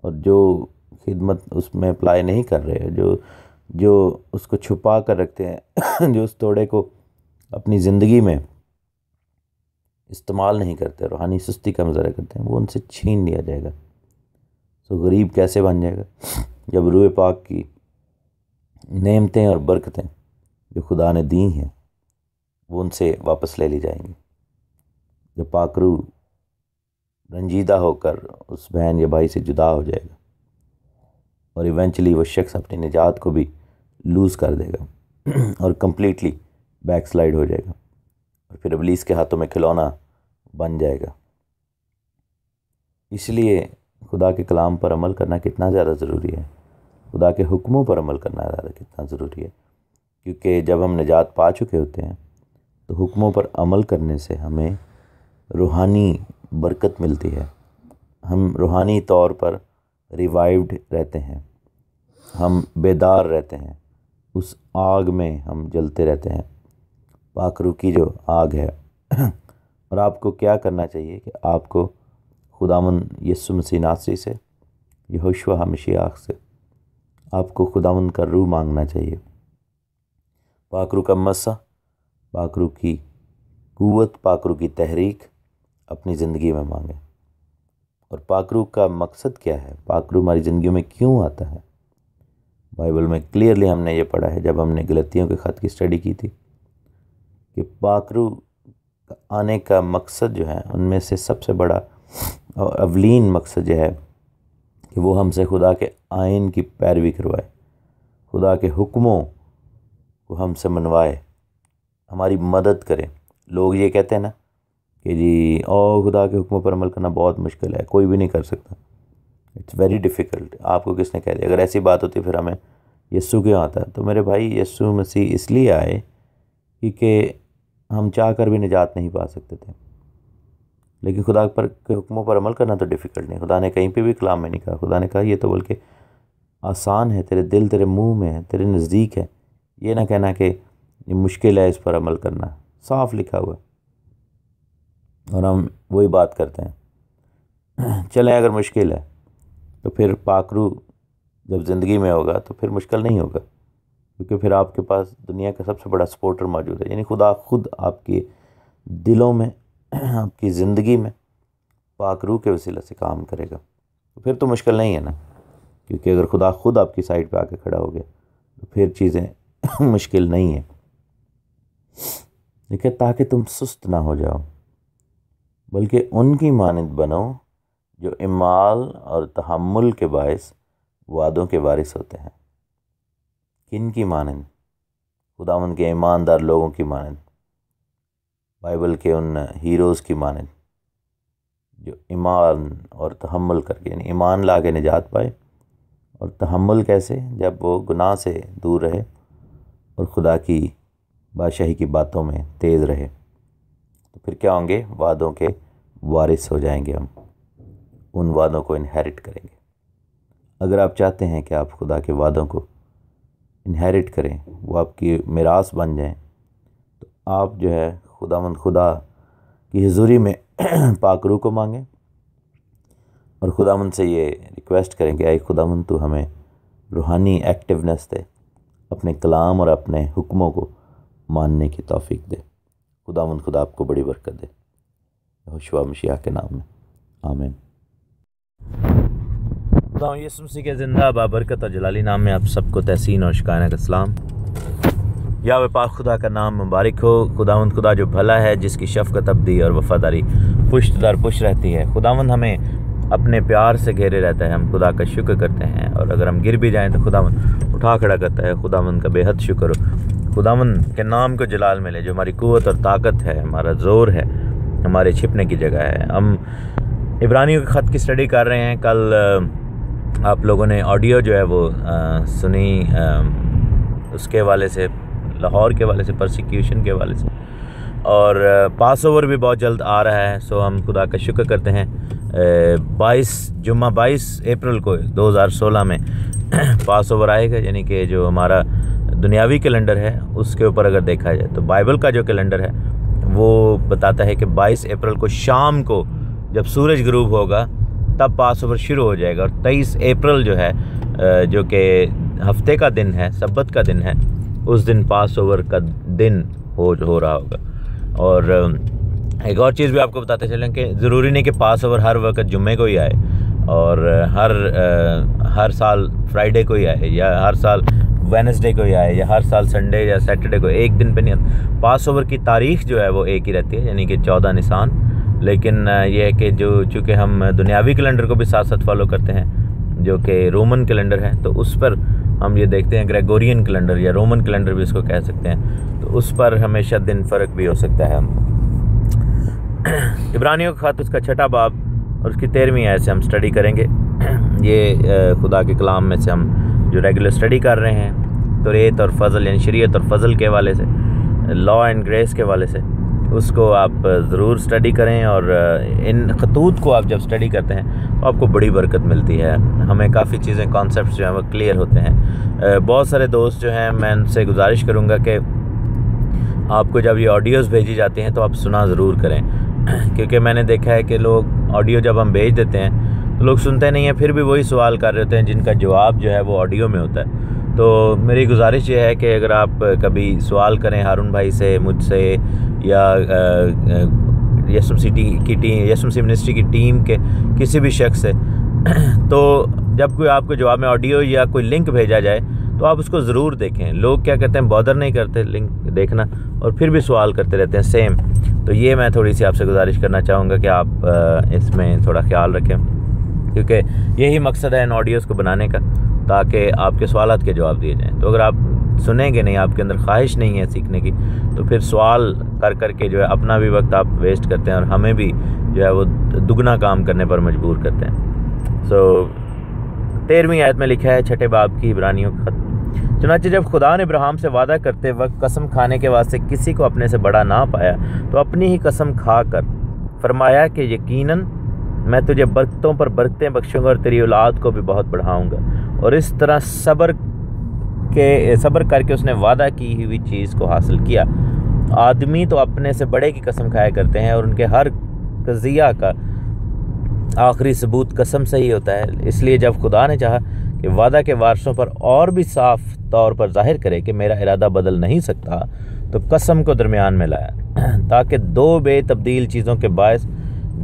और जो खिदमत उसमें अप्लाई नहीं कर रहे, जो उसको छुपा कर रखते हैं जो उस तोड़े को अपनी ज़िंदगी में इस्तेमाल नहीं करते, रूहानी सुस्ती का मुजाहरा करते हैं, वो उनसे छीन लिया जाएगा। तो गरीब कैसे बन जाएगा? जब रूह पाक की नेमतें और बरकतें जो खुदा ने दी हैं वो उनसे वापस ले ली जाएंगी। जब पाक रूह रंजीदा होकर उस बहन या भाई से जुदा हो जाएगा और इवेंचुअली वो शख्स अपनी निजात को भी लूज़ कर देगा और कम्प्लीटली बैकस्लाइड हो जाएगा और फिर इब्लीस के हाथों में खिलौना बन जाएगा। इसलिए खुदा के कलाम पर अमल करना कितना ज़्यादा ज़रूरी है, खुदा के हुक्मों पर अमल करना ज़्यादा कितना ज़रूरी है, क्योंकि जब हम निजात पा चुके होते हैं तो हुक्मों पर अमल करने से हमें रूहानी बरकत मिलती है। हम रूहानी तौर पर रिवाइव्ड रहते हैं, हम बेदार रहते हैं, उस आग में हम जलते रहते हैं, पाक रूह की जो आग है। और आपको क्या करना चाहिए कि आपको खुदावंद यीशु मसीह नासरी से, यहोशुआ मसीह से आपको खुदावंद का रूह मांगना चाहिए। पाक रूह का मस्सा, पाक रूह की कुव्वत, पाक रूह की तहरीक अपनी ज़िंदगी में मांगें। और पाक रूह का मकसद क्या है, पाक रूह हमारी ज़िंदगी में क्यों आता है? बाइबल में क्लियरली हमने ये पढ़ा है जब हमने गलतियों के ख़त की स्टडी की थी कि पाक रूह आने का मकसद जो है उनमें से सबसे बड़ा और अवलीन मकसद यह है कि वो हमसे खुदा के आइन की पैरवी करवाए, खुदा के हुक्मों को हमसे मनवाए, हमारी मदद करे। लोग ये कहते हैं ना कि जी खुदा के हुक्मों पर अमल करना बहुत मुश्किल है, कोई भी नहीं कर सकता, इट्स वेरी डिफ़िकल्ट। आपको किसने कह दिया? अगर ऐसी बात होती फिर हमें यीशु क्यों आता है? तो मेरे भाई यीशु मसीह इसलिए आए क्योंकि हम चाह कर भी निजात नहीं पा सकते थे, लेकिन खुदा पर के हुक्मों पर अमल करना तो डिफ़िकल्ट नहीं। खुदा ने कहीं पे भी कलाम में नहीं कहा, खुदा ने कहा ये तो बल्कि आसान है, तेरे दिल तेरे मुंह में है, तेरे नज़दीक है। ये ना कहना कि ये मुश्किल है इस पर अमल करना, साफ लिखा हुआ। और हम वही बात करते हैं। चलें, अगर मुश्किल है तो फिर पाक रूह जब ज़िंदगी में होगा तो फिर मुश्किल नहीं होगा, क्योंकि फिर आपके पास दुनिया का सबसे बड़ा सपोर्टर मौजूद है, यानी खुदा खुद आपके दिलों में, आपकी ज़िंदगी में पाक रूह के वसीले से काम करेगा। तो फिर तो मुश्किल नहीं है ना, क्योंकि अगर खुदा खुद आपकी साइड पे आके खड़ा हो गया तो फिर चीज़ें मुश्किल नहीं है। देखिए, ताकि तुम सुस्त ना हो जाओ बल्कि उनकी मानद बनो जो इमाल और तहम्मुल के बायस वादों के वारिस होते हैं। किन की मानद? खुदावंद के ईमानदार लोगों की मानद, बाइबल के उन हीरोज़ की मानद जो ईमान और तहम्मुल करके, यानी ईमान ला के निजात पाए, और तहम्मुल कैसे? जब वो गुनाह से दूर रहे और खुदा की बादशाही की बातों में तेज़ रहे, तो फिर क्या होंगे? वादों के वारिस हो जाएंगे। हम उन वादों को इनहेरिट करेंगे। अगर आप चाहते हैं कि आप खुदा के वादों को इनहेरिट करें, वो आपकी मिरास बन जाएं, तो आप जो है खुदा की हुजूरी में पाक रूह को मांगें और खुदावंद से ये रिक्वेस्ट करें कि आए खुदावंद तू हमें रूहानी एक्टिवनेस दे, अपने कलाम और अपने हुक्मों को मानने की तौफीक दे। खुदावंद खुदा आपको बड़ी बरकत दे, यहोशुआ मसीह के नाम में, आमीन। खुदा यीशु मसीह के ज़िंदा बाबरकत और जलाली नाम में आप सबको तहसीन और शिकायत का सलाम। या पाक खुदा का नाम मुबारक हो। खुदावंद खुदा जो भला है, जिसकी शफ़क़त अब्दी और वफ़ादारी पुश्त दर पुश्त रहती है। खुदावंद हमें अपने प्यार से घेरे रहता है, हम खुदा का शुक्र करते हैं, और अगर हम गिर भी जाएं तो खुदावंद उठा खड़ा करता है। खुदावंद का बेहद शुक्र हो। खुदावंद के नाम को जलाल मिले, जो हमारी क़ुव्वत और ताकत है, हमारा ज़ोर है, हमारे छिपने की जगह है। हम इब्रानियों के ख़त की स्टडी कर रहे हैं। कल आप लोगों ने ऑडियो जो है वो सुनी, उसके वाले से, लाहौर के वाले से, परसिक्यूशन के वाले से, और पास ओवर भी बहुत जल्द आ रहा है। सो हम खुदा का शुक्र करते हैं। 22 अप्रैल को 2016 में पास ओवर आएगा, यानी कि जो हमारा दुनियावी कैलेंडर है उसके ऊपर अगर देखा जाए तो बाइबल का जो कैलेंडर है वो बताता है कि 22 अप्रैल को शाम को जब सूरज गुरूब होगा तब पास ओवर शुरू हो जाएगा, और 23 अप्रैल जो है जो कि हफ्ते का दिन है, सब्बत का दिन है, उस दिन पास ओवर का दिन हो रहा होगा। और एक और चीज़ भी आपको बताते चलें कि ज़रूरी नहीं कि पास ओवर हर वक्त जुम्मे को ही आए, और हर साल फ्राइडे को ही आए, या हर साल वेडनेसडे को ही आए, या हर साल संडे या सैटरडे को, एक दिन पे नहीं। पास ओवर की तारीख़ जो है वो एक ही रहती है, यानी कि 14 निसान। लेकिन ये है कि जो चूँकि हम दुनियावी कैलेंडर को भी साथ साथ फॉलो करते हैं, जो कि रोमन कैलेंडर है, तो उस पर हम ये देखते हैं ग्रेगोरियन कैलेंडर या रोमन कैलेंडर भी इसको कह सकते हैं, तो उस पर हमेशा दिन फ़र्क भी हो सकता है। इब्रानियों का ख़त, उसका 6ठा बाब और उसकी 13वीं आयत से हम स्टडी करेंगे। ये खुदा के कलाम में से हम जो रेगुलर स्टडी कर रहे हैं, तौरात और फ़ज़ल यानी शरीयत और फ़ज़ल के हवाले से, लॉ एंड ग्रेस के हवाले से, उसको आप ज़रूर स्टडी करें। और इन खतूत को आप जब स्टडी करते हैं तो आपको बड़ी बरकत मिलती है, हमें काफ़ी चीज़ें, कॉन्सेप्ट्स जो हैं वो क्लियर होते हैं। बहुत सारे दोस्त जो हैं, मैं उनसे गुजारिश करूँगा कि आपको जब ये ऑडियोज़ भेजी जाती हैं तो आप सुना ज़रूर करें, क्योंकि मैंने देखा है कि लोग ऑडियो जब हम भेज देते हैं तो लोग सुनते नहीं हैं, फिर भी वही सवाल कर रहे होते हैं जिनका जवाब जो है वो ऑडियो में होता है। तो मेरी गुजारिश ये है कि अगर आप कभी सवाल करें हारून भाई से, मुझसे, या YSMC की टीम, YSMC मिनिस्ट्री की टीम के किसी भी शख्स से, तो जब कोई आपको जवाब में ऑडियो या कोई लिंक भेजा जाए तो आप उसको ज़रूर देखें। लोग क्या कहते हैं, बॉदर नहीं करते लिंक देखना और फिर भी सवाल करते रहते हैं सेम। तो ये मैं थोड़ी सी आपसे गुजारिश करना चाहूँगा कि आप इसमें थोड़ा ख्याल रखें, क्योंकि यही मकसद है इन ऑडियोज़ को बनाने का, ताकि आपके सवालात के जवाब दिए जाएँ। तो अगर आप सुनेंगे नहीं, आपके अंदर ख्वाहिश नहीं है सीखने की, तो फिर सवाल कर के जो है अपना भी वक्त आप वेस्ट करते हैं और हमें भी जो है वो दुगना काम करने पर मजबूर करते हैं। सो 13वीं आयत में लिखा है 6ठे बाब की इब्रानियों का खत, चुनांचे जब खुदा ने अब्राहम से वादा करते वक्त कसम खाने के वास्ते किसी को अपने से बड़ा ना पाया, तो अपनी ही कसम खा कर फरमाया कि यकीनन मैं तुझे बरकतों पर बरकतें बख्शूँगा और तेरी औलाद को भी बहुत बढ़ाऊँगा। और इस तरह सब्र करके उसने वादा की हुई चीज़ को हासिल किया। आदमी तो अपने से बड़े की कसम खाया करते हैं और उनके हर कज़िया का आखिरी सबूत कसम से ही होता है। इसलिए जब खुदा ने चाहा कि वादा के वारसों पर और भी साफ तौर पर जाहिर करे कि मेरा इरादा बदल नहीं सकता, तो कसम को दरमियान में लाया, ताकि दो बेतब्दील चीज़ों के बायस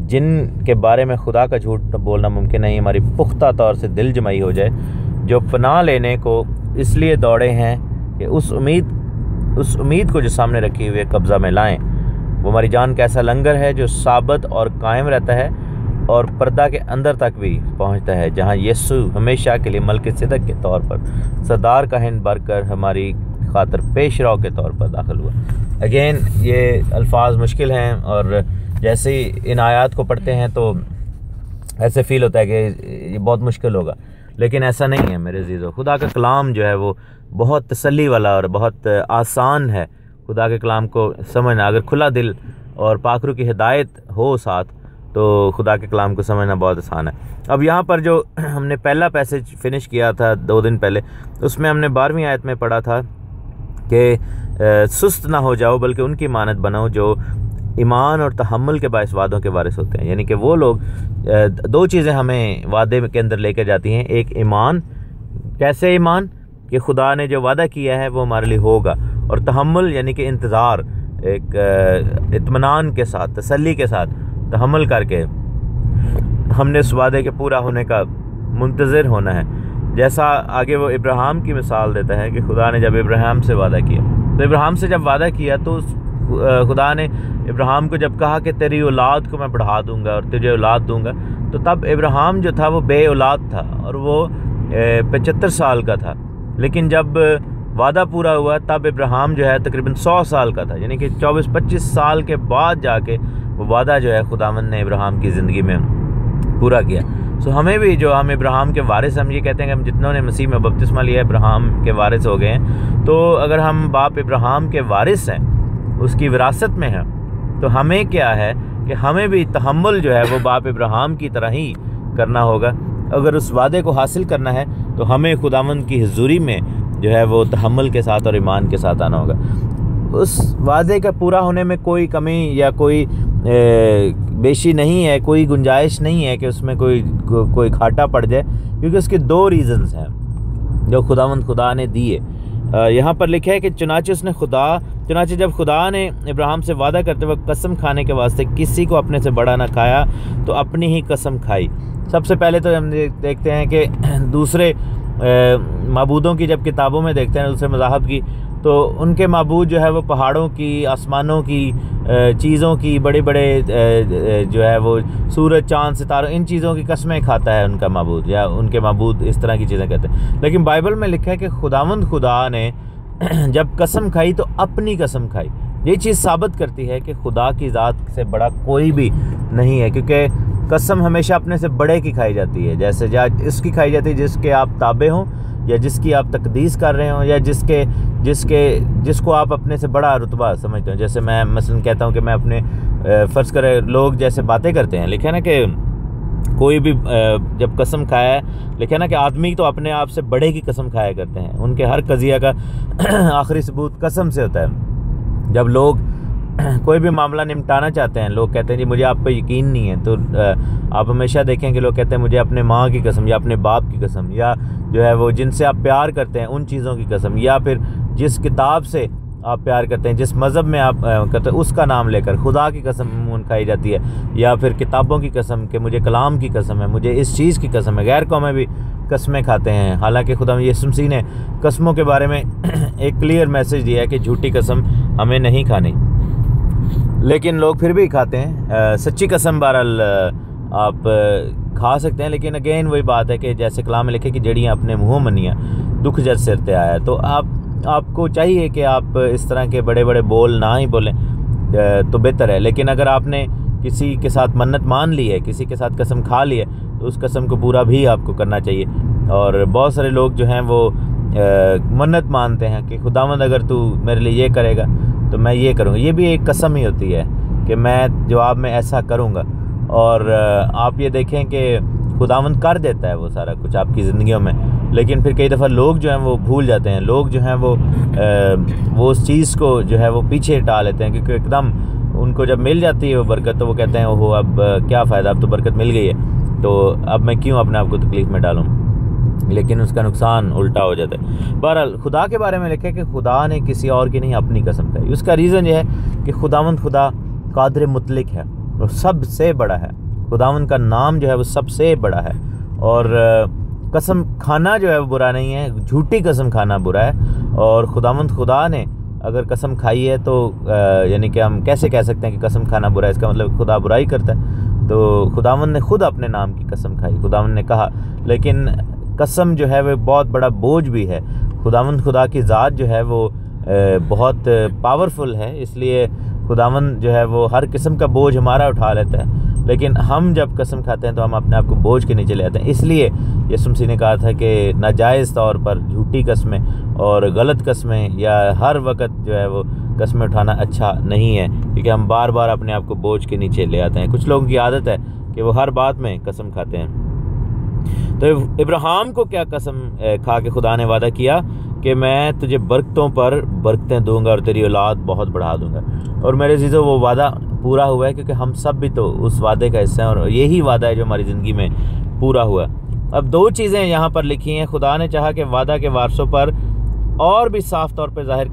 जिन के बारे में खुदा का झूठ बोलना मुमकिन नहीं, हमारी पुख्ता तौर से दिल जमाई हो जाए, जो पनाह लेने को इसलिए दौड़े हैं कि उस उम्मीद को जो सामने रखी हुई कब्ज़ा में लाएं। वो हमारी जान का ऐसा लंगर है जो साबित और कायम रहता है और पर्दा के अंदर तक भी पहुंचता है, जहां यीशु हमेशा के लिए मल्क सिदक के तौर पर सरदार काहिन बनकर हमारी खातर पेशराव के तौर पर दाखिल हुआ। अगेन ये अल्फाज मुश्किल हैं, और जैसे ही इन आयात को पढ़ते हैं तो ऐसे फील होता है कि ये बहुत मुश्किल होगा, लेकिन ऐसा नहीं है मेरे अज़ीज़ों। खुदा का कलाम जो है वो बहुत तसल्ली वाला और बहुत आसान है। खुदा के कलाम को समझना, अगर खुला दिल और पाकरू की हिदायत हो साथ, तो खुदा के कलाम को समझना बहुत आसान है। अब यहाँ पर जो हमने पहला पैसेज फिनिश किया था 2 दिन पहले, उसमें हमने 12वीं आयत में पढ़ा था कि सुस्त ना हो जाओ बल्कि उनकी मानत बनो जो ईमान और तहम्मुल के बायस वादों के वारिस होते हैं। यानी कि वो लोग, 2 चीज़ें हमें वादे के अंदर लेकर जाती हैं। एक ईमान, कैसे ईमान कि खुदा ने जो वादा किया है वो हमारे लिए होगा, और तहम्मुल यानी कि इंतज़ार, एक इत्मीनान के साथ, तसल्ली के साथ तहम्मुल करके हमने उस वादे के पूरा होने का मुंतज़िर होना है। जैसा आगे वो इब्राहिम की मिसाल देता है कि खुदा ने जब इब्राहिम से वादा किया, तो इब्राहिम से जब वादा किया तो खुदा ने इब्राहिम को जब कहा कि तेरी औलाद को मैं बढ़ा दूंगा और तुझे औलाद दूंगा, तो तब इब्राहिम जो था वो बे औलाद था और वो 75 साल का था। लेकिन जब वादा पूरा हुआ तब इब्राहिम जो है तकरीबन 100 साल का था, यानी कि 24-25 साल के बाद जाके वो वादा जो है खुदावंद ने इब्राहिम की ज़िंदगी में पूरा किया। सो हमें भी, जो हम इब्राहिम के वारिस, हम ये कहते हैं कि हम जितनों ने मसीह में बपतिस्मा लिया इब्राहिम के वारिस हो गए हैं, तो अगर हम बाप इब्राहिम के वारिस हैं, उसकी विरासत में है, तो हमें क्या है कि हमें भी तहम्मुल जो है वो बाप इब्राहिम की तरह ही करना होगा। अगर उस वादे को हासिल करना है तो हमें खुदावंद की हुजूरी में जो है वो तहम्मुल के साथ और ईमान के साथ आना होगा। उस वादे का पूरा होने में कोई कमी या कोई बेशी नहीं है, कोई गुंजाइश नहीं है कि उसमें कोई घाटा पड़ जाए, क्योंकि उसके दो रीज़न्स हैं जो खुदा ने दिए। यहाँ पर लिखा है कि चुनाचे जब खुदा ने इब्राहिम से वादा करते वक्त कसम खाने के वास्ते किसी को अपने से बड़ा ना खाया तो अपनी ही कसम खाई। सबसे पहले तो हम देखते हैं कि दूसरे माबूदों की जब किताबों में देखते हैं दूसरे मज़ाहब की, तो उनके माबूद जो है वो पहाड़ों की, आसमानों की, चीज़ों की, बड़े बड़े जो है वो सूरज, चाँद, सितारों, इन चीज़ों की कस्में खाता है उनका माबूद, या उनके माबूद इस तरह की चीज़ें कहते हैं। लेकिन बाइबल में लिखा है कि खुदा ने जब कसम खाई तो अपनी कसम खाई। ये चीज़ साबित करती है कि खुदा की ज़ात से बड़ा कोई भी नहीं है, क्योंकि कसम हमेशा अपने से बड़े की खाई जाती है। जैसे इसकी खाई जाती है जिसके आप ताबे हों, या जिसकी आप तकदीस कर रहे हों, या जिसको आप अपने से बड़ा रुतबा समझते हो। जैसे मैं मसलन कहता हूँ कि मैं अपने फ़र्ज़ करें लोग जैसे बातें करते हैं, लिखा है ना कि कोई भी जब कसम खाया है, लिखा है ना कि आदमी तो अपने आप से बड़े की कसम खाया करते हैं। उनके हर कज़िया का आखिरी सबूत कसम से होता है। जब लोग कोई भी मामला निपटाना चाहते हैं, लोग कहते हैं जी मुझे आप पे यकीन नहीं है, तो आप हमेशा देखें कि लोग कहते हैं मुझे अपने माँ की कसम, या अपने बाप की कसम, या जो है वो जिनसे आप प्यार करते हैं उन चीज़ों की कसम, या फिर जिस किताब से आप प्यार करते हैं, जिस मज़हब में आप करते हैं, उसका नाम लेकर खुदा की कसम खाई जाती है। या फिर किताबों की कसम कि मुझे कलाम की कसम है, मुझे इस चीज़ की कसम है। गैर कौमें भी कस्में खाते हैं, हालांकि खुदा यीशु मसीह ने कस्मों के बारे में एक क्लियर मैसेज दिया है कि झूठी कसम हमें नहीं खानी, लेकिन लोग फिर भी खाते हैं। सच्ची कसम बहरहाल आप खा सकते हैं, लेकिन अगेन वही बात है कि जैसे कलाम में लिखे कि जड़ियाँ अपने मुँह मनिया दुख जर सिर ते आया। तो आपको चाहिए कि आप इस तरह के बड़े बड़े बोल ना ही बोलें तो बेहतर है। लेकिन अगर आपने किसी के साथ मन्नत मान ली है, किसी के साथ कसम खा ली है, तो उस कसम को पूरा भी आपको करना चाहिए। और बहुत सारे लोग जो हैं वो मन्नत मानते हैं कि खुदावंद अगर तू मेरे लिए ये करेगा तो मैं ये करूँगा। ये भी एक कसम ही होती है कि मैं जवाब में ऐसा करूँगा। और आप ये देखें कि खुदावंद कर देता है वो सारा कुछ आपकी ज़िंदगियों में, लेकिन फिर कई दफ़ा लोग जो हैं वो भूल जाते हैं। लोग जो हैं वो उस चीज़ को जो है वो पीछे हटा लेते हैं, क्योंकि एकदम उनको जब मिल जाती है वो बरकत तो वो कहते हैं ओहो अब क्या फ़ायदा, अब तो बरकत मिल गई है तो अब मैं क्यों अपने आप को तकलीफ़ में डालूँ, लेकिन उसका नुकसान उल्टा हो जाता है। बहरहाल खुदा के बारे में लिखा है कि खुदा ने किसी और की नहीं अपनी कसम खाई। उसका रीज़न ये है कि खुदावंद खुदा कादिर मुतलक है और सबसे बड़ा है। खुदावंद का नाम जो है वो सबसे बड़ा है। और कसम खाना जो है वो बुरा नहीं है, झूठी कसम खाना बुरा है। और खुदावंद खुदा ने अगर कसम खाई है तो यानी कि हम कैसे कह सकते हैं कि कसम खाना बुरा है, इसका मतलब खुदा बुराई करता है। तो खुदावंद ने खुद अपने नाम की कसम खाई, खुदावंद ने कहा। लेकिन कसम जो है वो बहुत बड़ा बोझ भी है। खुदावंद खुदा की ज़ात जो है वो बहुत पावरफुल है, इसलिए खुदावंद जो है वो हर किस्म का बोझ हमारा उठा लेता है। लेकिन हम जब कसम खाते हैं तो हम अपने आप को बोझ के नीचे ले आते हैं। इसलिए यीशु मसीह ने कहा था कि नाजायज़ तौर पर झूठी कस्में और गलत कस्में या हर वक्त जो है वो कस्में उठाना अच्छा नहीं है, क्योंकि हम बार बार अपने आप को बोझ के नीचे ले आते हैं। कुछ लोगों की आदत है कि वो हर बात में कसम खाते हैं। तो इब्राहिम को क्या कसम खा के खुदा ने वादा किया कि मैं तुझे बरकतों पर बरकतें दूंगा और तेरी औलाद बहुत बढ़ा दूंगा। और मेरे अज़ीज़ों वो वादा पूरा हुआ है, क्योंकि हम सब भी तो उस वादे का हिस्सा हैं और यही वादा है जो हमारी ज़िंदगी में पूरा हुआ। अब दो चीज़ें यहाँ पर लिखी हैं। खुदा ने चाहा कि वादा के वारसों पर और भी साफ तौर पर जाहिर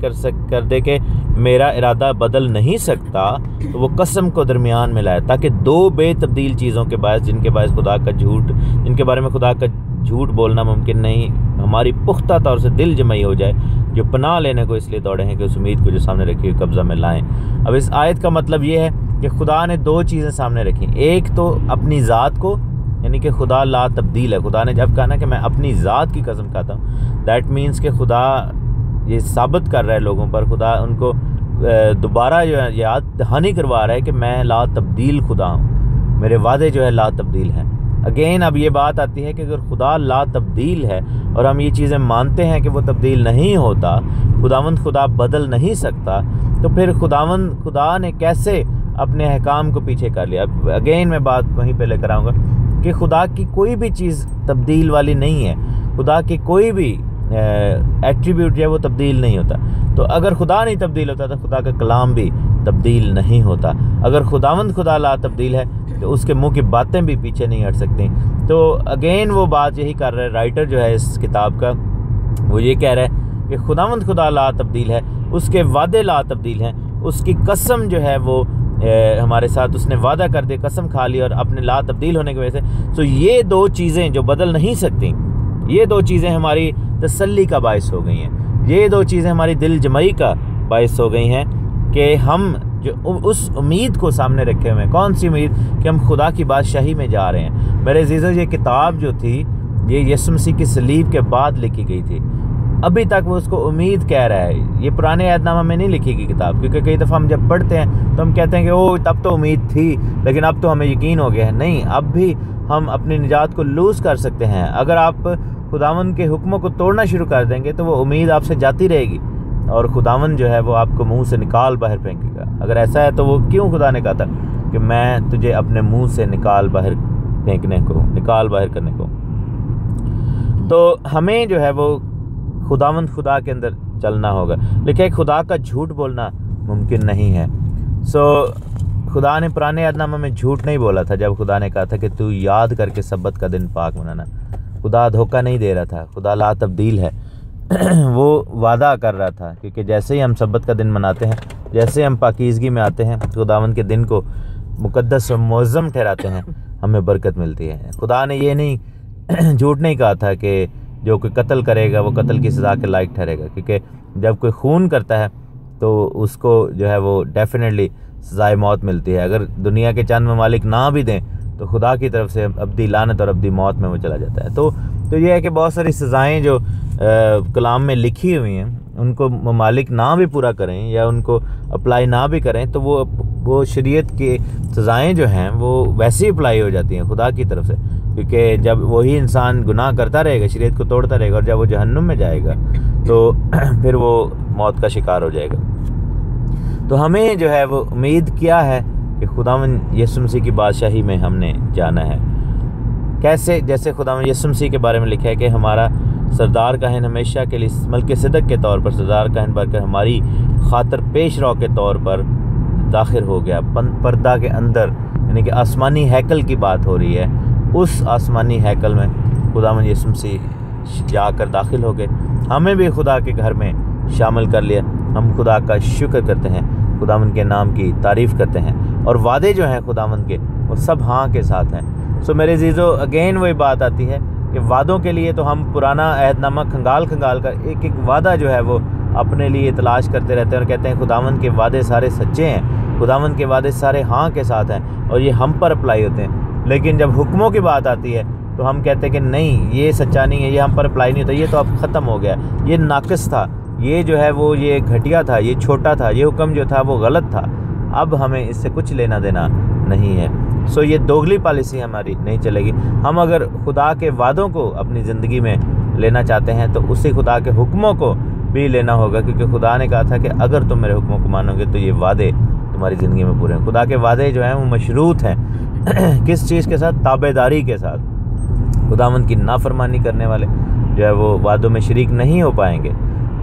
कर दे कि मेरा इरादा बदल नहीं सकता, तो वो कसम को दरमियान में लाया, ताकि दो बेतब्दील चीज़ों के बायस जिनके बारे में खुदा का झूठ बोलना मुमकिन नहीं, हमारी पुख्ता तौर से दिल जमाई हो जाए, जो पनाह लेने को इसलिए दौड़े हैं कि उस उम्मीद को जो सामने रखी हुई कब्ज़ा में लाएं। अब इस आयत का मतलब ये है कि खुदा ने दो चीज़ें सामने रखी। एक तो अपनी ज़ात को, यानी कि खुदा ला तब्दील है। खुदा ने जब कहा ना कि मैं अपनी ज़ात की कसम खाता हूँ, दैट मीन्स कि खुदा ये साबित कर रहा है लोगों पर, खुदा उनको दोबारा जो है याद दहानी करवा रहा है कि मैं ला तब्दील खुदा हूँ, मेरे वादे जो है ला तब्दील हैं। अगेन अब ये बात आती है कि अगर खुदा ला तब्दील है और हम ये चीज़ें मानते हैं कि वो तब्दील नहीं होता, खुदावंद खुदा बदल नहीं सकता, तो फिर खुदा ने कैसे अपने अहकाम को पीछे कर लिया। अब अगेन मैं बात वहीं पे लेकर आऊँगा कि खुदा की कोई भी चीज़ तब्दील वाली नहीं है। खुदा की कोई भी एट्रीब्यूट जो है वो तब्दील नहीं होता। तो अगर खुदा नहीं तब्दील होता तो खुदा का कलाम भी तब्दील नहीं होता। अगर खुदावंद खुदा ला तब्दील है तो उसके मुंह की बातें भी पीछे नहीं हट सकती। तो अगेन वो बात यही कर रहा है राइटर जो है इस किताब का, वो ये कह रहा है कि खुदावंद खुदा ला तब्दील है, उसके वादे ला तब्दील हैं, उसकी कसम जो है वो हमारे साथ उसने वादा कर दिया, कसम खा ली और अपने ला तब्दील होने की वजह से। तो ये दो चीज़ें जो बदल नहीं सकती, ये दो चीज़ें हमारी तसल्ली का बायस हो गई हैं, ये दो चीज़ें हमारी दिल जमई का बायस हो गई हैं कि हम जो उस उम्मीद को सामने रखे हुए हैं। कौन सी उम्मीद? कि हम खुदा की बादशाही में जा रहे हैं। मेरे अज़ीज़ों, ये किताब जो थी ये यीशु मसीह की सलीब के बाद लिखी गई थी। अभी तक वो उसको उम्मीद कह रहा है। ये पुराने अहदनामा में नहीं लिखी गई किताब, क्योंकि कई दफ़ा हम जब पढ़ते हैं तो हम कहते हैं कि ओ तब तो उम्मीद थी लेकिन अब तो हमें यकीन हो गया है। नहीं, अब भी हम अपनी निजात को लूज़ कर सकते हैं। अगर आप खुदावंद के हुक्मों को तोड़ना शुरू कर देंगे तो वो उम्मीद आपसे जाती रहेगी और खुदावंद जो है वो आपको मुंह से निकाल बाहर फेंकेगा। अगर ऐसा है तो वो क्यों खुदा ने कहा था कि मैं तुझे अपने मुंह से निकाल बाहर फेंकने को, निकाल बाहर करने को। तो हमें जो है वो खुदावंद खुदा के अंदर चलना होगा। लेकिन खुदा का झूठ बोलना मुमकिन नहीं है। खुदा ने पुराने अहदनामे में झूठ नहीं बोला था जब खुदा ने कहा था कि तू याद करके सब्बत का दिन पाक मनाना। खुदा धोखा नहीं दे रहा था, खुदा ला तब्दील है। वो वादा कर रहा था, क्योंकि जैसे ही हम सब्बत का दिन मनाते हैं, जैसे हम पाकीज़गी में आते हैं, खुदावंद के दिन को मुकद्दस और मुअज़्ज़म ठहराते हैं, हमें बरकत मिलती है। खुदा ने ये नहीं झूठ नहीं कहा था कि जो कोई कत्ल करेगा वो कत्ल की सज़ा के लायक ठहरेगा, क्योंकि जब कोई खून करता है तो उसको जो है वो डेफिनेटली सज़ाए मौत मिलती है। अगर दुनिया के चंद ममालिक ना भी दें तो खुदा की तरफ से अब्दी लानत और अब्दी मौत में वो चला जाता है। तो ये है कि बहुत सारी सज़ाएँ जो कलाम में लिखी हुई हैं उनको ममालिक ना भी पूरा करें या उनको अप्लाई ना भी करें तो वो शरीयत की सज़ाएँ जो हैं वो वैसे ही अप्लाई हो जाती हैं खुदा की तरफ से, क्योंकि जब वही इंसान गुनाह करता रहेगा, शरीयत को तोड़ता रहेगा, और जब वो जहन्नुम में जाएगा तो फिर वो मौत का शिकार हो जाएगा। तो हमें जो है वो उम्मीद क्या है कि खुदावंद यीशु मसीह की बादशाही में हमने जाना है। कैसे? जैसे खुदावंद यीशु मसीह के बारे में लिखा है कि हमारा सरदार काहिन हमेशा के लिए मल्के सिदक के तौर पर सरदार काहिन बनकर हमारी खातर पेश रो के तौर पर दाखिल हो गया पर्दा के अंदर, यानी कि आसमानी हैकल की बात हो रही है। उस आसमानी हैकल में खुदावंद यीशु मसीह जाकर दाखिल हो गए, हमें भी खुदा के घर में शामिल कर लिया। हम खुदा का शुक्र करते हैं, खुदावंद के नाम की तारीफ़ करते हैं, और वादे जो हैं खुदावंद के वो सब हाँ के साथ हैं। मेरे अज़ीज़ों, अगेन वही बात आती है कि वादों के लिए तो हम पुराना अहदनामा खंगाल कर एक एक वादा जो है वो अपने लिए तलाश करते रहते हैं और कहते हैं खुदावंद के वादे सारे सच्चे हैं, खुदावंद के वादे सारे हाँ के साथ हैं और ये हम पर अप्लाई होते हैं। लेकिन जब हुक्मों की बात आती है तो हम कहते हैं कि नहीं, ये सच्चा नहीं है, ये हम पर अप्लाई नहीं होता, ये तो अब ख़त्म हो गया, ये नाक़िस था, ये जो है वो ये घटिया था, ये छोटा था, ये हुक्म जो था वो गलत था, अब हमें इससे कुछ लेना देना नहीं है। ये दोगली पॉलिसी हमारी नहीं चलेगी। हम अगर खुदा के वादों को अपनी ज़िंदगी में लेना चाहते हैं तो उसी खुदा के हुक्मों को भी लेना होगा, क्योंकि खुदा ने कहा था कि अगर तुम मेरे हुक्मों को मानोगे तो ये वादे तुम्हारी ज़िंदगी में पूरे हैं। खुदा के वादे जो हैं वो मशरूत हैं किस चीज़ के साथ? ताबेदारी के साथ। खुदावंद की नाफरमानी करने वाले जो है वो वादों में शरीक नहीं हो पाएंगे।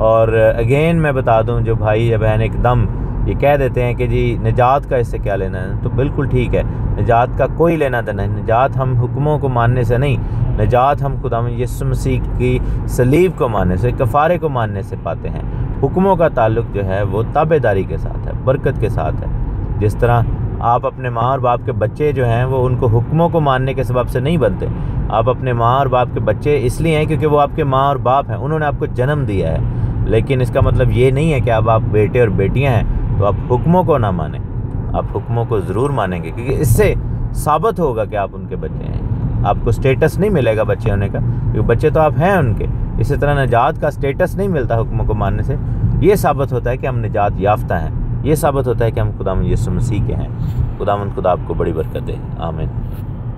और अगेन मैं बता दूं, जो भाई या बहन एकदम ये कह देते हैं कि जी निजात का इससे क्या लेना है, तो बिल्कुल ठीक है, निजात का कोई लेना देना है। निजात हम हुक्मों को मानने से नहीं, निजात हम खुदावंद यीशु मसीह की सलीब को मानने से, कफ़ारे को मानने से पाते हैं। हुक्मों का ताल्लुक़ जो है वो ताबेदारी के साथ है, बरकत के साथ है। जिस तरह आप अपने माँ और बाप के बच्चे जो हैं वो उनको हुक्मों को मानने के सबब से नहीं बनते। आप अपने माँ और बाप के बच्चे इसलिए हैं क्योंकि वो आपके माँ और बाप हैं, उन्होंने आपको जन्म दिया है। लेकिन इसका मतलब ये नहीं है कि अब आप बेटे और बेटियां हैं तो आप हुक्मों को ना मानें। आप हुक्मों को ज़रूर मानेंगे, क्योंकि इससे साबित होगा कि आप उनके बच्चे हैं। आपको स्टेटस नहीं मिलेगा बच्चे होने का, क्योंकि बच्चे तो आप हैं उनके। इसी तरह निजात का स्टेटस नहीं मिलता हुक्मों को मानने से। ये साबित होता है कि हम निजात याफ्ता हैं, ये साबित होता है कि हम खुदावंद यीशु मसीह के हैं। खुदावंद खुदा आपको बड़ी बरकत दे। आमीन।